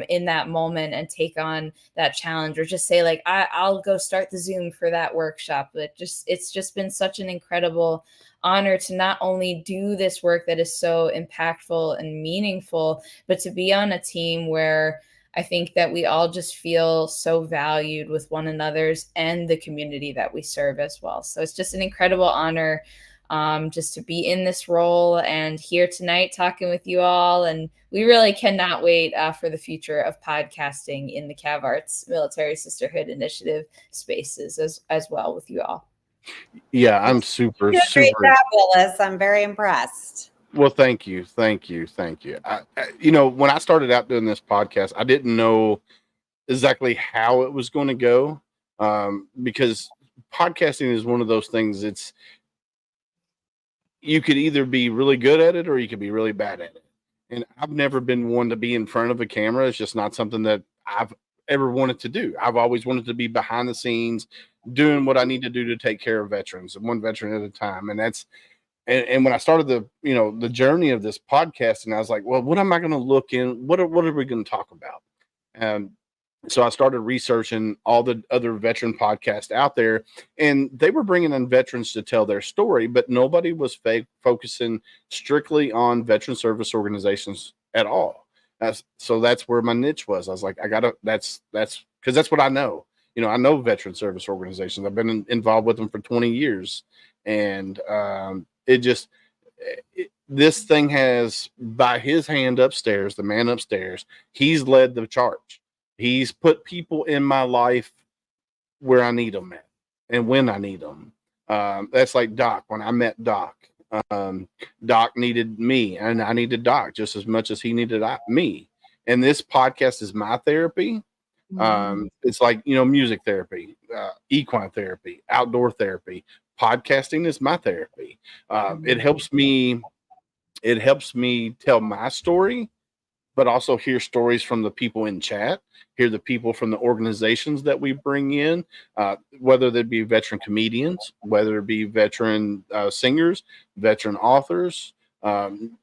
in that moment and take on that challenge, or just say I'll go start the Zoom for that workshop. But it's just been such an incredible honor to not only do this work that is so impactful and meaningful, but to be on a team where I think that we all just feel so valued with one another's and the community that we serve as well. So it's just an incredible honor just to be in this role and here tonight talking with you all. And we really cannot wait for the future of podcasting in the CAVARTS Military Sisterhood Initiative spaces as well with you all. Yeah, I'm super, You did a great super. job, Willis. I'm very impressed. Well, thank you. Thank you. Thank you. You know, when I started out doing this podcast, I didn't know exactly how it was going to go, because podcasting is one of those things. You could either be really good at it or you could be really bad at it. And I've never been one to be in front of a camera. It's just not something that I've ever wanted to do. I've always wanted to be behind the scenes, doing what I need to do to take care of veterans, one veteran at a time. And when I started the journey of this podcast, and I was like, well, what am I going to look in? What are we going to talk about? Um, so I started researching all the other veteran podcasts out there, and they were bringing in veterans to tell their story, but nobody was focusing strictly on veteran service organizations at all. So that's where my niche was. I was like, that's because that's what I know. I know veteran service organizations. I've been involved with them for 20 years, and this thing has, by his hand upstairs, the man upstairs, he's led the charge. He's put people in my life where I need them at and when I need them. That's like Doc. When I met Doc, Doc needed me and I needed Doc just as much as he needed me. And this podcast is my therapy. It's like, music therapy, equine therapy, outdoor therapy. Podcasting is my therapy. It helps me tell my story, but also hear stories from the people in chat, hear the people from the organizations that we bring in, whether they be veteran comedians, whether it be veteran singers, veteran authors,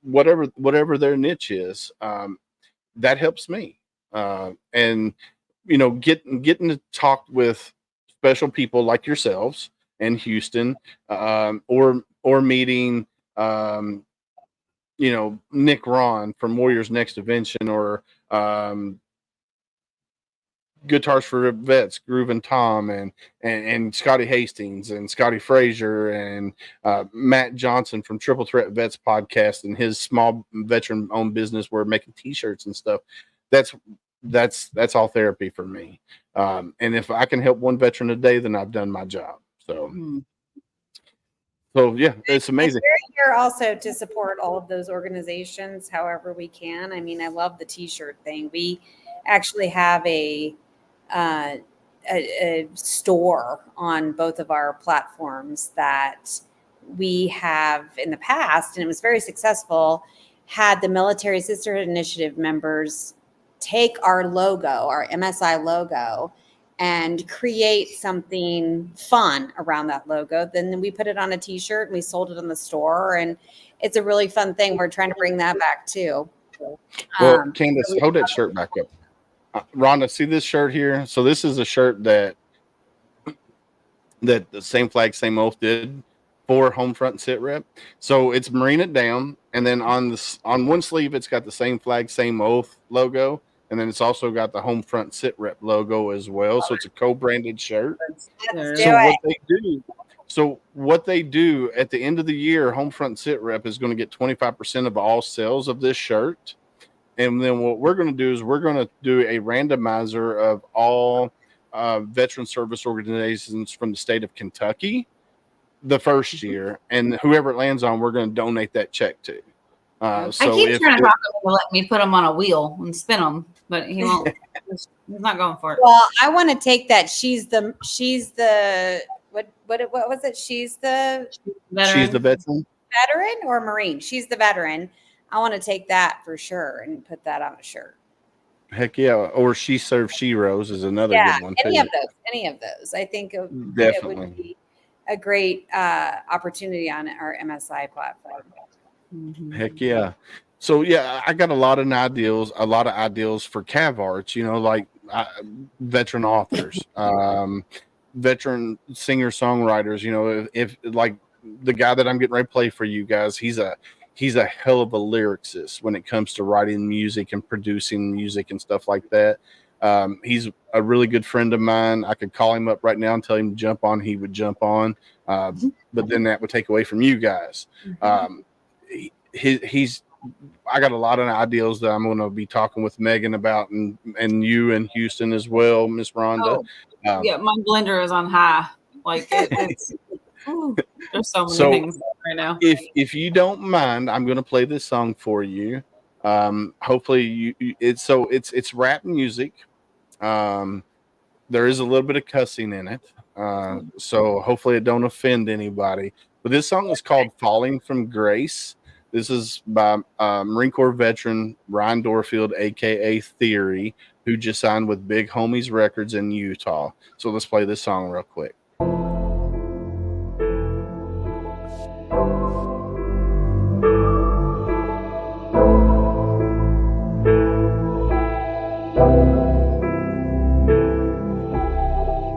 whatever their niche is. That helps me. And getting to talk with special people like yourselves in Houston, or meeting Nick Ron from Warriors Next Invention, or Guitars for Vets, Groove and Tom, and Scotty Hastings and Scotty Frazier, and Matt Johnson from Triple Threat Vets podcast and his small veteran owned business where making t-shirts and stuff. That's all therapy for me. And if I can help one veteran a day, then I've done my job. So yeah, it's amazing. We're here also to support all of those organizations however we can. I mean, I love the t-shirt thing. We actually have a store on both of our platforms that we have in the past, and it was very successful, had the Military Sisterhood Initiative members take our logo, our MSI logo, and create something fun around that logo. Then we put it on a t-shirt and we sold it in the store, and it's a really fun thing. We're trying to bring that back too. Well, Candace, hold that shirt back up. Rhonda, see this shirt here? So this is a shirt that the Same Flag, Same Oath did for HomeFront Sitrep. So it's Marine It Down, and then on one sleeve it's got the Same Flag, Same Oath logo, and then it's also got the HomeFront Sitrep logo as well. So it's a co-branded shirt. So what they do at the end of the year, HomeFront Sitrep is going to get 25% of all sales of this shirt. And then what we're going to do is we're going to do a randomizer of all veteran service organizations from the state of Kentucky the first year, and whoever it lands on, we're going to donate that check to. I keep trying to talk him to let me put them on a wheel and spin them, but he won't. He's not going for it. Well, I want to take that. She's the what was it? She's the veteran or Marine. She's the veteran. I want to take that for sure and put that on a shirt. Heck yeah. Or She Serves Sheroes is another good one. Any of those. I think it would be a great opportunity on our MSI platform. Heck yeah. So yeah, I got a lot of ideals for CAVARTS, like veteran authors, veteran singer-songwriters, if like the guy that I'm getting ready to play for you guys, he's a hell of a lyricist when it comes to writing music and producing music and stuff like that. He's a really good friend of mine. I could call him up right now and tell him to jump on. He would jump on, but then that would take away from you guys. I got a lot of ideals that I'm going to be talking with Megan about, and you in Houston as well, Miss Rhonda. Yeah, my blender is on high. Like it's Ooh, there's so many So things right now. if you don't mind, I'm going to play this song for you. Hopefully it's rap music. Um, there is a little bit of cussing in it. So hopefully it don't offend anybody. But this song is called Falling from Grace. This is by Marine Corps veteran Ryan Dorfield, aka Theory, who just signed with Big Homies Records in Utah. So let's play this song real quick.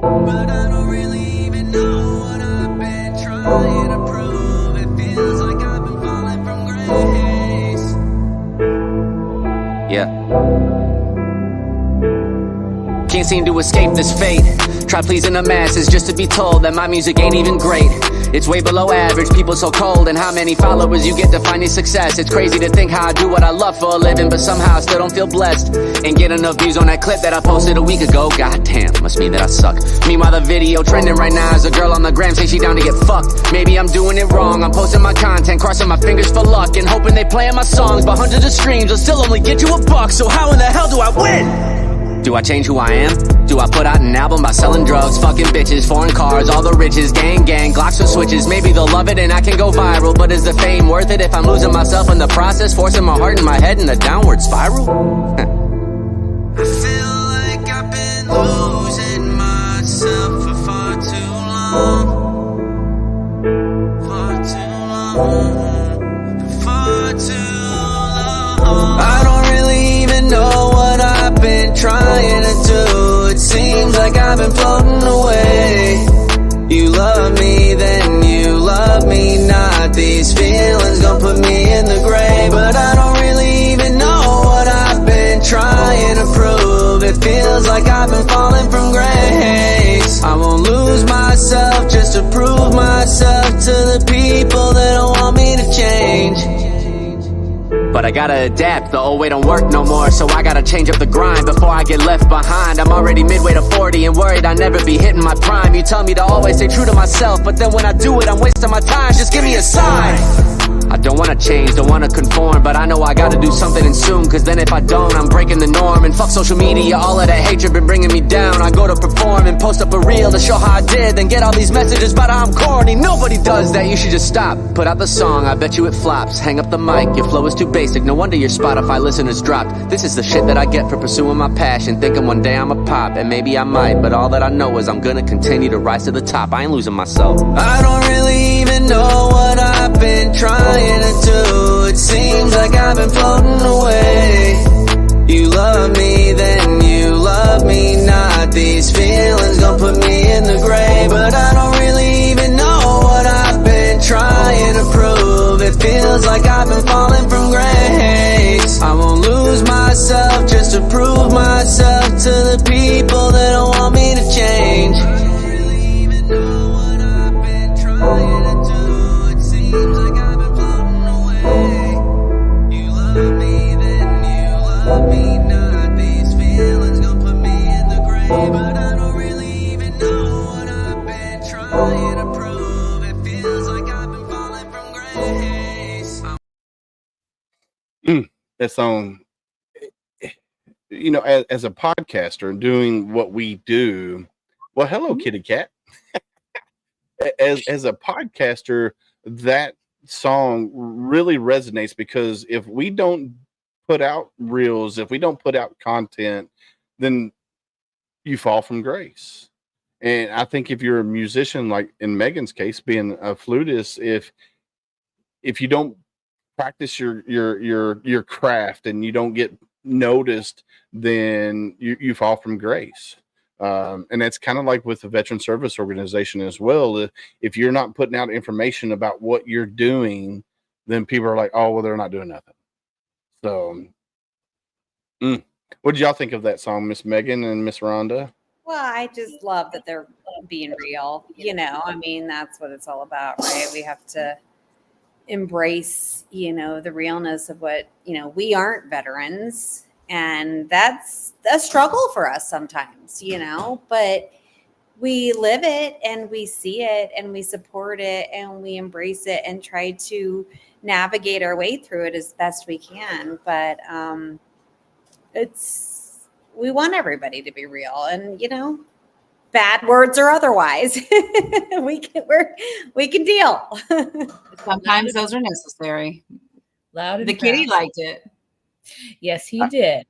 But I don't really even know what I've been trying to prove. It feels like I've been falling from grace. Yeah. Can't seem to escape this fate. Try pleasing the masses just to be told that my music ain't even great. It's way below average, people so cold, and how many followers you get defining success. It's crazy to think how I do what I love for a living, but somehow I still don't feel blessed. Ain't get enough views on that clip that I posted a week ago. God damn, must mean that I suck. Meanwhile, the video trending right now is a girl on the gram saying she down to get fucked. Maybe I'm doing it wrong, I'm posting my content, crossing my fingers for luck, and hoping they playing my songs, but hundreds of streams will still only get you $1. So how in the hell do I win? Do I change who I am? Do I put out an album by selling drugs, fucking bitches, foreign cars, all the riches, gang, Glocks or switches? Maybe they'll love it and I can go viral, but is the fame worth it if I'm losing myself in the process, forcing my heart and my head in a downward spiral? I feel like I've been losing myself for far too long. Far too long. Far too long. I don't really even know what I've been trying to do. It seems like I've been floating away. You love me, then you love me not. These feelings gon' put me in the grave, but I don't really even know what I've been trying to prove. It feels like I've been falling from grace. I won't lose myself just to prove myself to the people that don't want me to change. But I gotta adapt, the old way don't work no more, so I gotta change up the grind before I get left behind. I'm already midway to 40 and worried I'll never be hitting my prime. You tell me to always stay true to myself, but then when I do it, I'm wasting my time. Just give me a sign. I don't wanna change, don't wanna conform, but I know I gotta do something and soon, cause then if I don't, I'm breaking the norm. And fuck social media, all of that hatred been bringing me down. I go to perform and post up a reel to show how I did, then get all these messages about how I'm corny. Nobody does that, you should just stop. Put out the song, I bet you it flops. Hang up the mic, your flow is too basic, no wonder your Spotify listeners dropped. This is the shit that I get for pursuing my passion, thinking one day I'ma pop, and maybe I might, but all that I know is I'm gonna continue to rise to the top. I ain't losing myself. I don't really even know what I've been trying to do. It seems like I've been floating away. You love me, then you love me not. These feelings gon' put me in the grave, but I don't really even know what I've been trying to prove. It feels like I've been falling from grace. I won't lose myself just to prove myself to the people that don't want me to change. I don't really even know what I've been trying to do. It seems like I've been floating away. You love me, then you love me not. These feelings gon' put me in the grave, but I don't really even know what I've been trying to prove. It feels like I've been falling from grace. That song, you know, as a podcaster and doing what we do, well, hello, kitty cat. As a podcaster, that song really resonates, because if we don't put out reels, if we don't put out content, then you fall from grace. And I think if you're a musician, like in Megan's case, being a flutist, if you don't practice your craft and you don't get noticed, then you fall from grace. And that's kind of like with the veteran service organization as well. If you're not putting out information about what you're doing, then people are like, oh, well, they're not doing nothing. So what did y'all think of that song, Miss Megan and Miss Rhonda? Well, I just love that they're being real. You know, I mean, that's what it's all about, right? We have to embrace, you know, the realness of what, you know, we aren't veterans, and that's a struggle for us sometimes, you know, but we live it and we see it and we support it and we embrace it and try to navigate our way through it as best we can. But we want everybody to be real, and bad words or otherwise, we can deal. Sometimes those are necessary. Loud and The kitty proud. liked it. Yes, he did.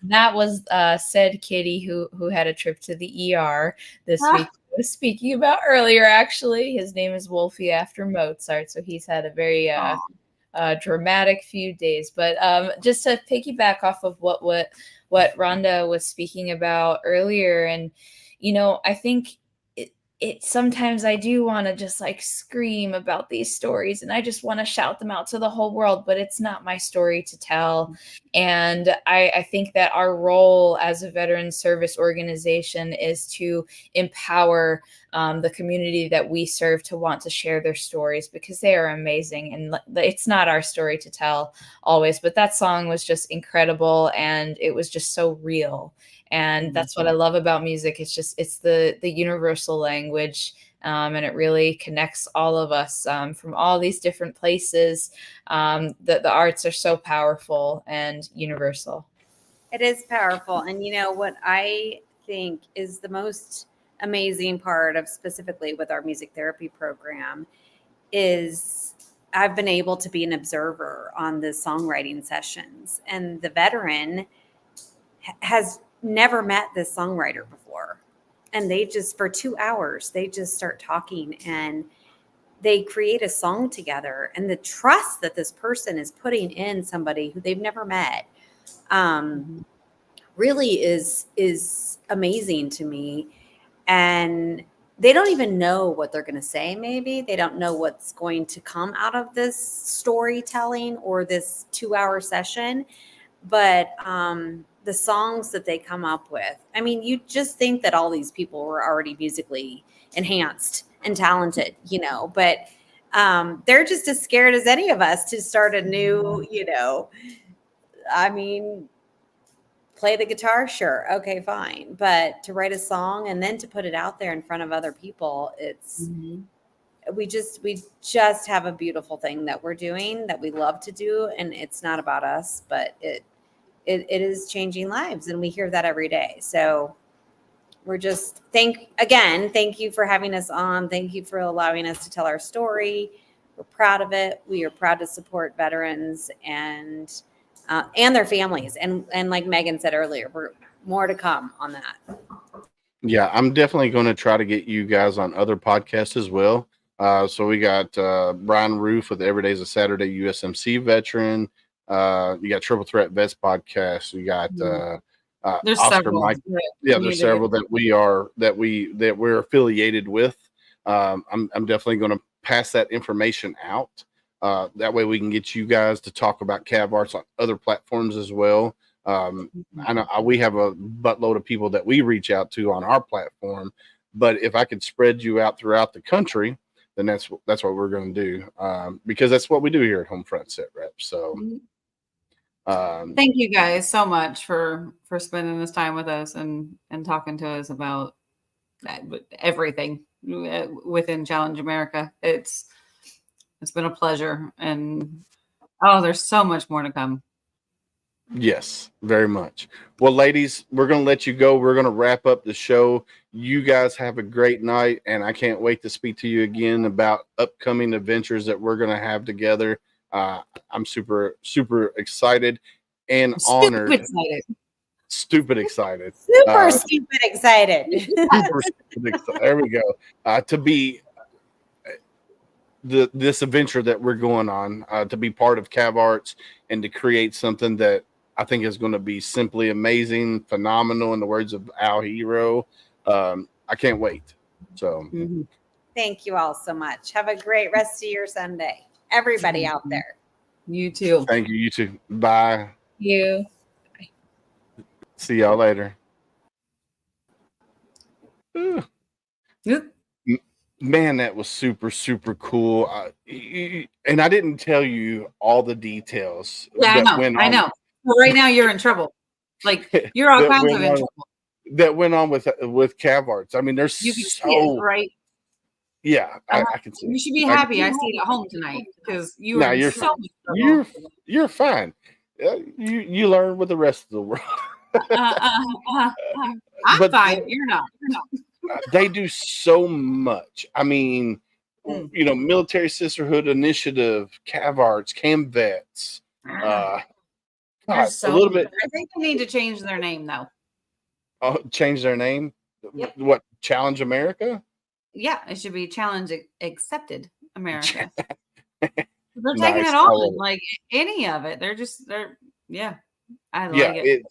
That was said kitty who had a trip to the ER this week. I was speaking about earlier, actually. His name is Wolfie after Mozart, so he's had a very dramatic few days. But just to piggyback off of what Rhonda was speaking about earlier, and I think it sometimes I do want to just like scream about these stories and I just want to shout them out to the whole world, but it's not my story to tell. And I think that our role as a veteran service organization is to empower the community that we serve to want to share their stories, because they are amazing. And it's not our story to tell always, but that song was just incredible and it was just so real. And that's what I love about music. It's the universal language, and it really connects all of us from all these different places. The arts are so powerful and universal. It is powerful. And what I think is the most amazing part of specifically with our music therapy program is I've been able to be an observer on the songwriting sessions, and the veteran has never met this songwriter before, and they just for 2 hours they just start talking and they create a song together, and the trust that this person is putting in somebody who they've never met really is amazing to me. And they don't even know what they're going to say. Maybe they don't know what's going to come out of this storytelling or this 2-hour session, but the songs that they come up with. I mean, you just think that all these people were already musically enhanced and talented, but they're just as scared as any of us to start a new, I mean, play the guitar, sure, okay, fine. But to write a song and then to put it out there in front of other people, it's we just have a beautiful thing that we're doing that we love to do, and it's not about us, but it is changing lives, and we hear that every day. So we're just thank you for having us on. Thank you for allowing us to tell our story. We're proud of it. We are proud to support veterans and their families. And like Megan said earlier, we're more to come on that. Yeah, I'm definitely going to try to get you guys on other podcasts as well. So we got Brian Roof with Every Day's a Saturday USMC veteran. You got Triple Threat Vets podcast. We got There's Oscar several. Mike. Yeah, there's several that we're affiliated with. I'm definitely going to pass that information out. That way we can get you guys to talk about CAVARTS on other platforms as well. I know we have a buttload of people that we reach out to on our platform, but if I could spread you out throughout the country, then that's what we're going to do, because that's what we do here at HomeFront Sitrep. So thank you guys so much for spending this time with us and talking to us about everything within Challenge America. It's been a pleasure, and there's so much more to come. Yes, very much. Well, ladies, we're going to let you go. We're going to wrap up the show. You guys have a great night, and I can't wait to speak to you again about upcoming adventures that we're going to have together. I'm super, super excited and honored. Stupid excited. Super stupid excited. Super stupid excited. There we go. To be this adventure that we're going on, to be part of CAVARTS and to create something that I think is going to be simply amazing, phenomenal, in the words of Al Hero. I can't wait. So Thank you all so much. Have a great rest of your Sunday, everybody out there. You too. Thank you. You too. Bye. You. See y'all later. Man, that was super, super cool. And I didn't tell you all the details. Yeah, I know. So right now you're in trouble. Like, you're all kinds of in trouble. that went on with CAVARTS. I mean, there's You can see it, right? Yeah, I can see You it. should be I can happy see I it. stayed at home tonight because you Nah, were in you're so much you're trouble. you're fine. You learn with the rest of the world. I'm But fine. You're not. they do so much. I mean, Mm. Military Sisterhood Initiative, CAVARTS, CAMVETS. God, There's a so little many. bit. I think they need to change their name though. Change their name. Yep. What, Challenge America? Yeah, it should be Challenge Accepted America. They're taking Nice. it I love on, it. like any of it. Yeah. I Yeah, like it.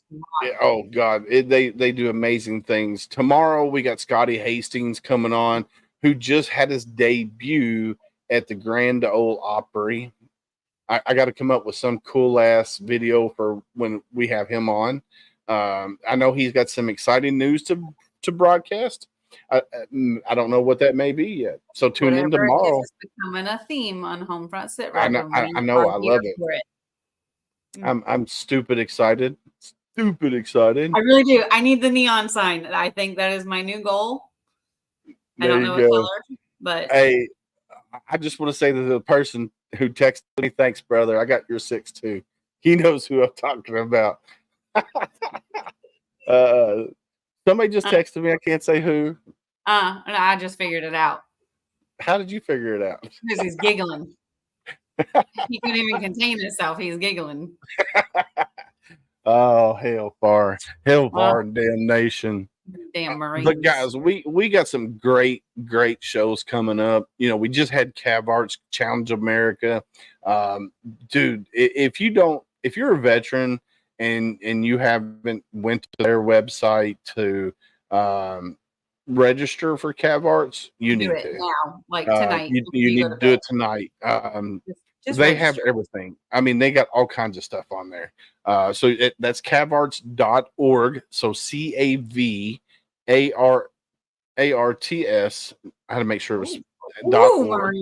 oh God, they do amazing things. Tomorrow we got Scotty Hastings coming on, who just had his debut at the Grand Ole Opry. I got to come up with some cool ass video for when we have him on. I know he's got some exciting news to broadcast. I don't know what that may be yet. So tune in Whatever it tomorrow. is, it's becoming a theme on HomeFront Sitrep. I know. I love it. I'm stupid excited. Stupid excited. I really do. I need the neon sign. I think that is my new goal. I don't know what color, but hey, I just want to say to the person who texted me, thanks, brother. I got your 6'2". He knows who I'm talking about. Somebody just texted me. I can't say who. and I just figured it out. How did you figure it out? Because he's giggling. He couldn't even contain himself. He's giggling. Oh, hell and damnation. Damn Marines. But guys, we got some great shows coming up. We just had CAVARTS Challenge America. Dude, if you're a veteran and you haven't went to their website to register for CAVARTS, you need to now, like tonight. You need to do it tonight. Just they register. have everything. I mean, they got all kinds of stuff on there. So that's cavarts.org. So CAVARTS. I had to make sure it was .org.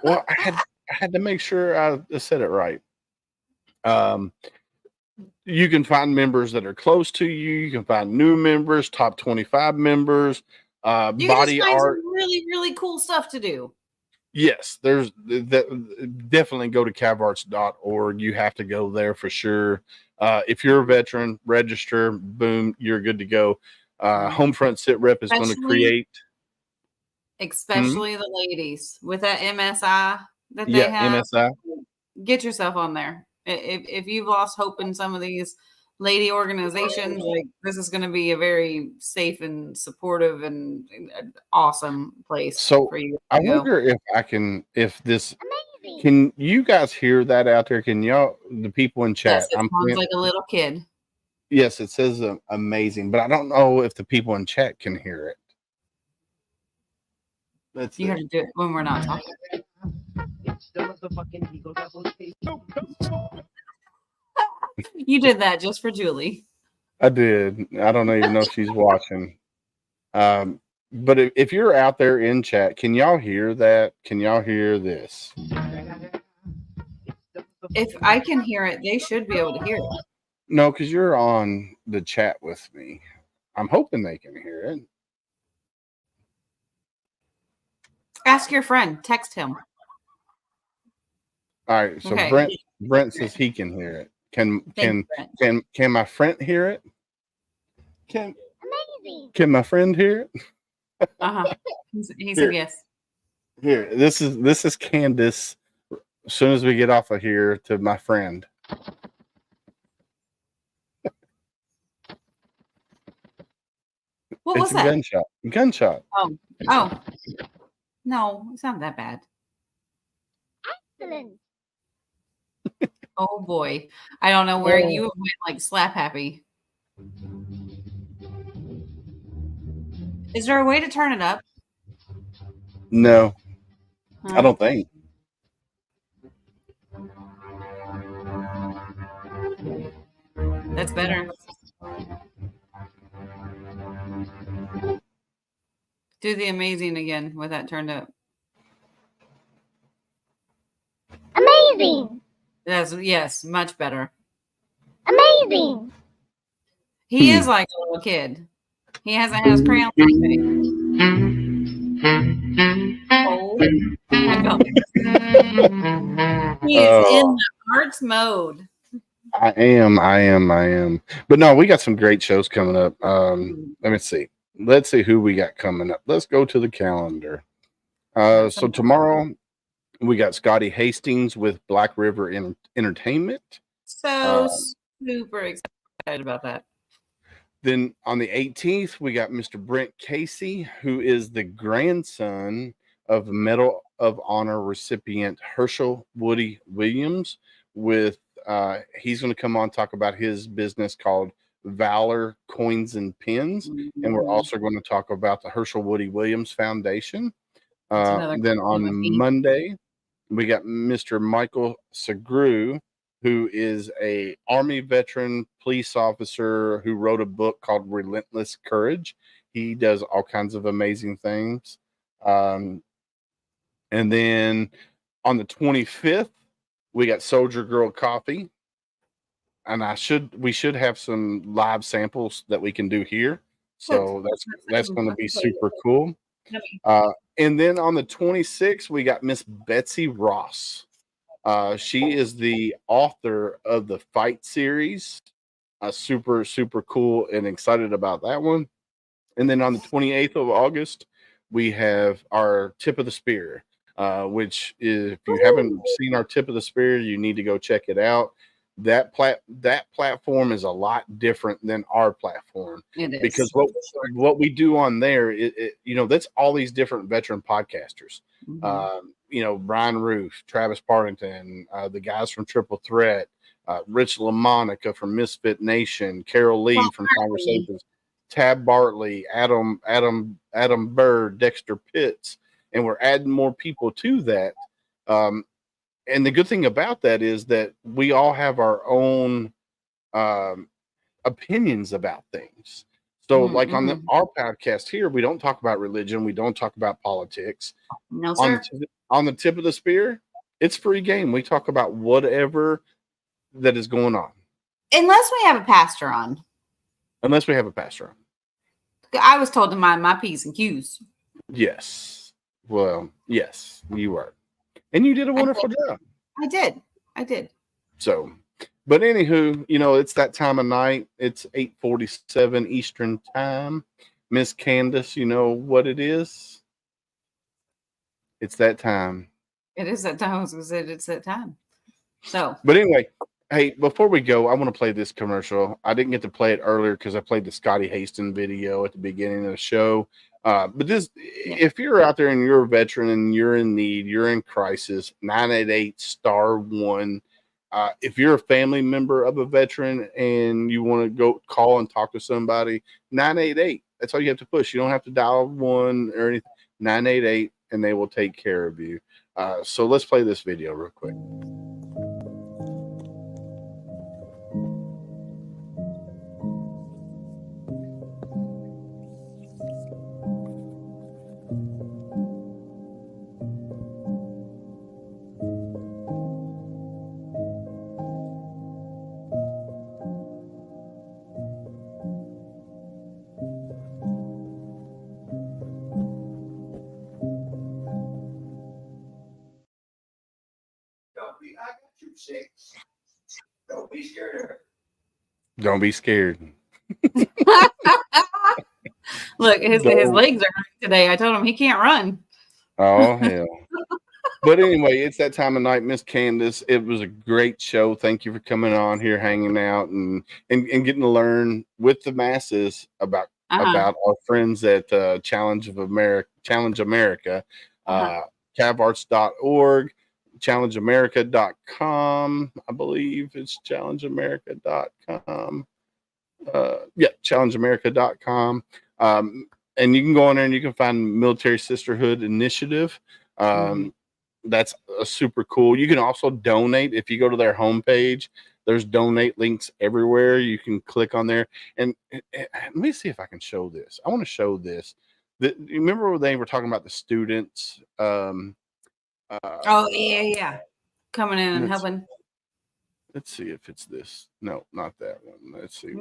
Well, I had to make sure I said it right. You can find members that are close to you. You can find new members, top 25 members, You body can just find art. some really, really cool stuff to do. Yes, there's that. Definitely go to cavarts.org. You have to go there for sure. If you're a veteran, register. Boom, you're good to go. HomeFront Sitrep is going to create. Especially the ladies with that MSI that they have. MSI. Get yourself on there. If you've lost hope in some of these lady organizations, like this is going to be a very safe and supportive and awesome place for you. I wonder can you guys hear that out there? Can y'all, the people in chat? Yes, it sounds like a little kid. Yes, it says amazing, but I don't know if the people in chat can hear it. You have to do it when we're not talking. You did that just for Julie. I did. I don't even know if she's watching. But if you're out there in chat, can y'all hear that? Can y'all hear this? If I can hear it, they should be able to hear it. No, because you're on the chat with me. I'm hoping they can hear it. Ask your friend. Text him. All right. So Okay. Brent says he can hear it. Can my friend hear it? Can my friend hear it? He said yes. Here, this is Candace. As soon as we get off of here, to my friend. What was It's a that? Gunshot. Oh. No, it's not that bad. Excellent. Oh boy. I don't know where you went like slap happy. Is there a way to turn it up? No, I don't think. That's better. Do the amazing again with that turned up. Amazing. Yes, much better. Amazing. He is like a little kid. He hasn't had his crown today. Oh my God. He is in the arts mode. I am. But no, we got some great shows coming up. Let me see. Let's see who we got coming up. Let's go to the calendar. So tomorrow we got Scotty Hastings with Black River Entertainment. So super excited about that. Then on the 18th, we got Mr. Brent Casey, who is the grandson of Medal of Honor recipient Herschel Woody Williams. With he's going to come on talk about his business called Valor Coins and Pins, and we're also going to talk about the Herschel Woody Williams Foundation. Then on Monday, we got Mr. Michael Segru, who is a Army veteran police officer who wrote a book called Relentless Courage. He does all kinds of amazing things. And then on the 25th, we got Soldier Girl Coffee. And we should have some live samples that we can do here. So that's going to be super cool. And then on the 26th, we got Miss Betsy Ross. She is the author of the Fight series. Super, super cool and excited about that one. And then on the 28th of August, we have our Tip of the Spear, which if you haven't seen our Tip of the Spear, you need to go check it out. That platform is a lot different than our platform. It is. Because what we do on there, that's all these different veteran podcasters. Brian Roof, Travis Partington, the guys from Triple Threat, Rich LaMonica from Misfit Nation, Carol Lee from Conversations, Tab Bartley, Adam Bird, Dexter Pitts, and we're adding more people to that. And the good thing about that is that we all have our own opinions about things. So, like on our podcast here, we don't talk about religion, we don't talk about politics. No, sir. On the Tip of the Spear, it's free game. We talk about whatever that is going on. Unless we have a pastor on. I was told to mind my P's and Q's. Yes. Well, yes, you were. And you did a wonderful job. I did. So, but anywho, it's that time of night. It's 8:47 Eastern time. Miss Candace, you know what it is? It's that time. It is that time. I was going to say it's that time. So, but anyway, hey, before we go, I want to play this commercial. I didn't get to play it earlier because I played the Scotty Hastings video at the beginning of the show. But if you're out there and you're a veteran and you're in need, you're in crisis, 988*1. If you're a family member of a veteran and you want to go call and talk to somebody, 988. That's all you have to push. You don't have to dial 1 or anything. 988, and they will take care of you. So let's play this video real quick. I got you 6. Don't be scared of her. Don't be scared. Look, his legs are hurting today. I told him he can't run. Oh, hell. But anyway, it's that time of night, Miss Candace. It was a great show. Thank you for coming on here, hanging out, and getting to learn with the masses about our friends at Challenge America, CAVARTS.org, ChallengeAmerica.com. I believe it's ChallengeAmerica.com. ChallengeAmerica.com. And you can go on there and you can find Military Sisterhood Initiative. That's super cool. You can also donate if you go to their homepage. There's donate links everywhere. You can click on there. And let me see if I can show this. I want to show this. You remember when they were talking about the students? Yeah. Coming in and helping. Let's see if it's this. No, not that one. Let's see.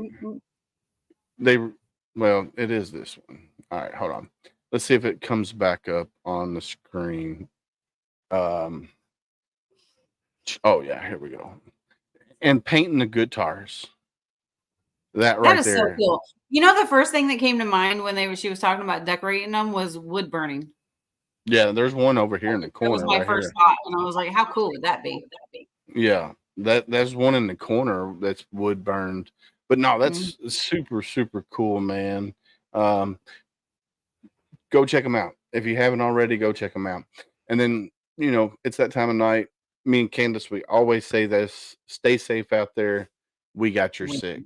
Well, it is this one. All right, hold on. Let's see if it comes back up on the screen. Oh yeah, here we go. And painting the guitars. That right That is there. so cool. You know, the first thing that came to mind when she was talking about decorating them was wood burning. Yeah, there's one over here in the corner. That was my right first here. thought, and I was like, how cool would that be? Yeah, there's one in the corner that's wood burned. But no, that's super, super cool, man. Go check them out. If you haven't already, go check them out. And then, you know, it's that time of night. Me and Candace, we always say this: stay safe out there. We got your six.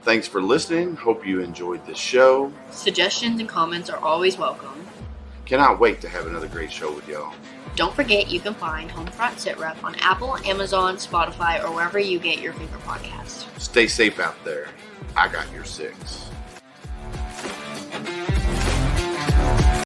Thanks for listening. Hope you enjoyed this show. Suggestions and comments are always welcome. Cannot wait to have another great show with y'all. Don't forget you can find HomeFront Sitrep on Apple, Amazon, Spotify, or wherever you get your favorite podcast. Stay safe out there. I got your six.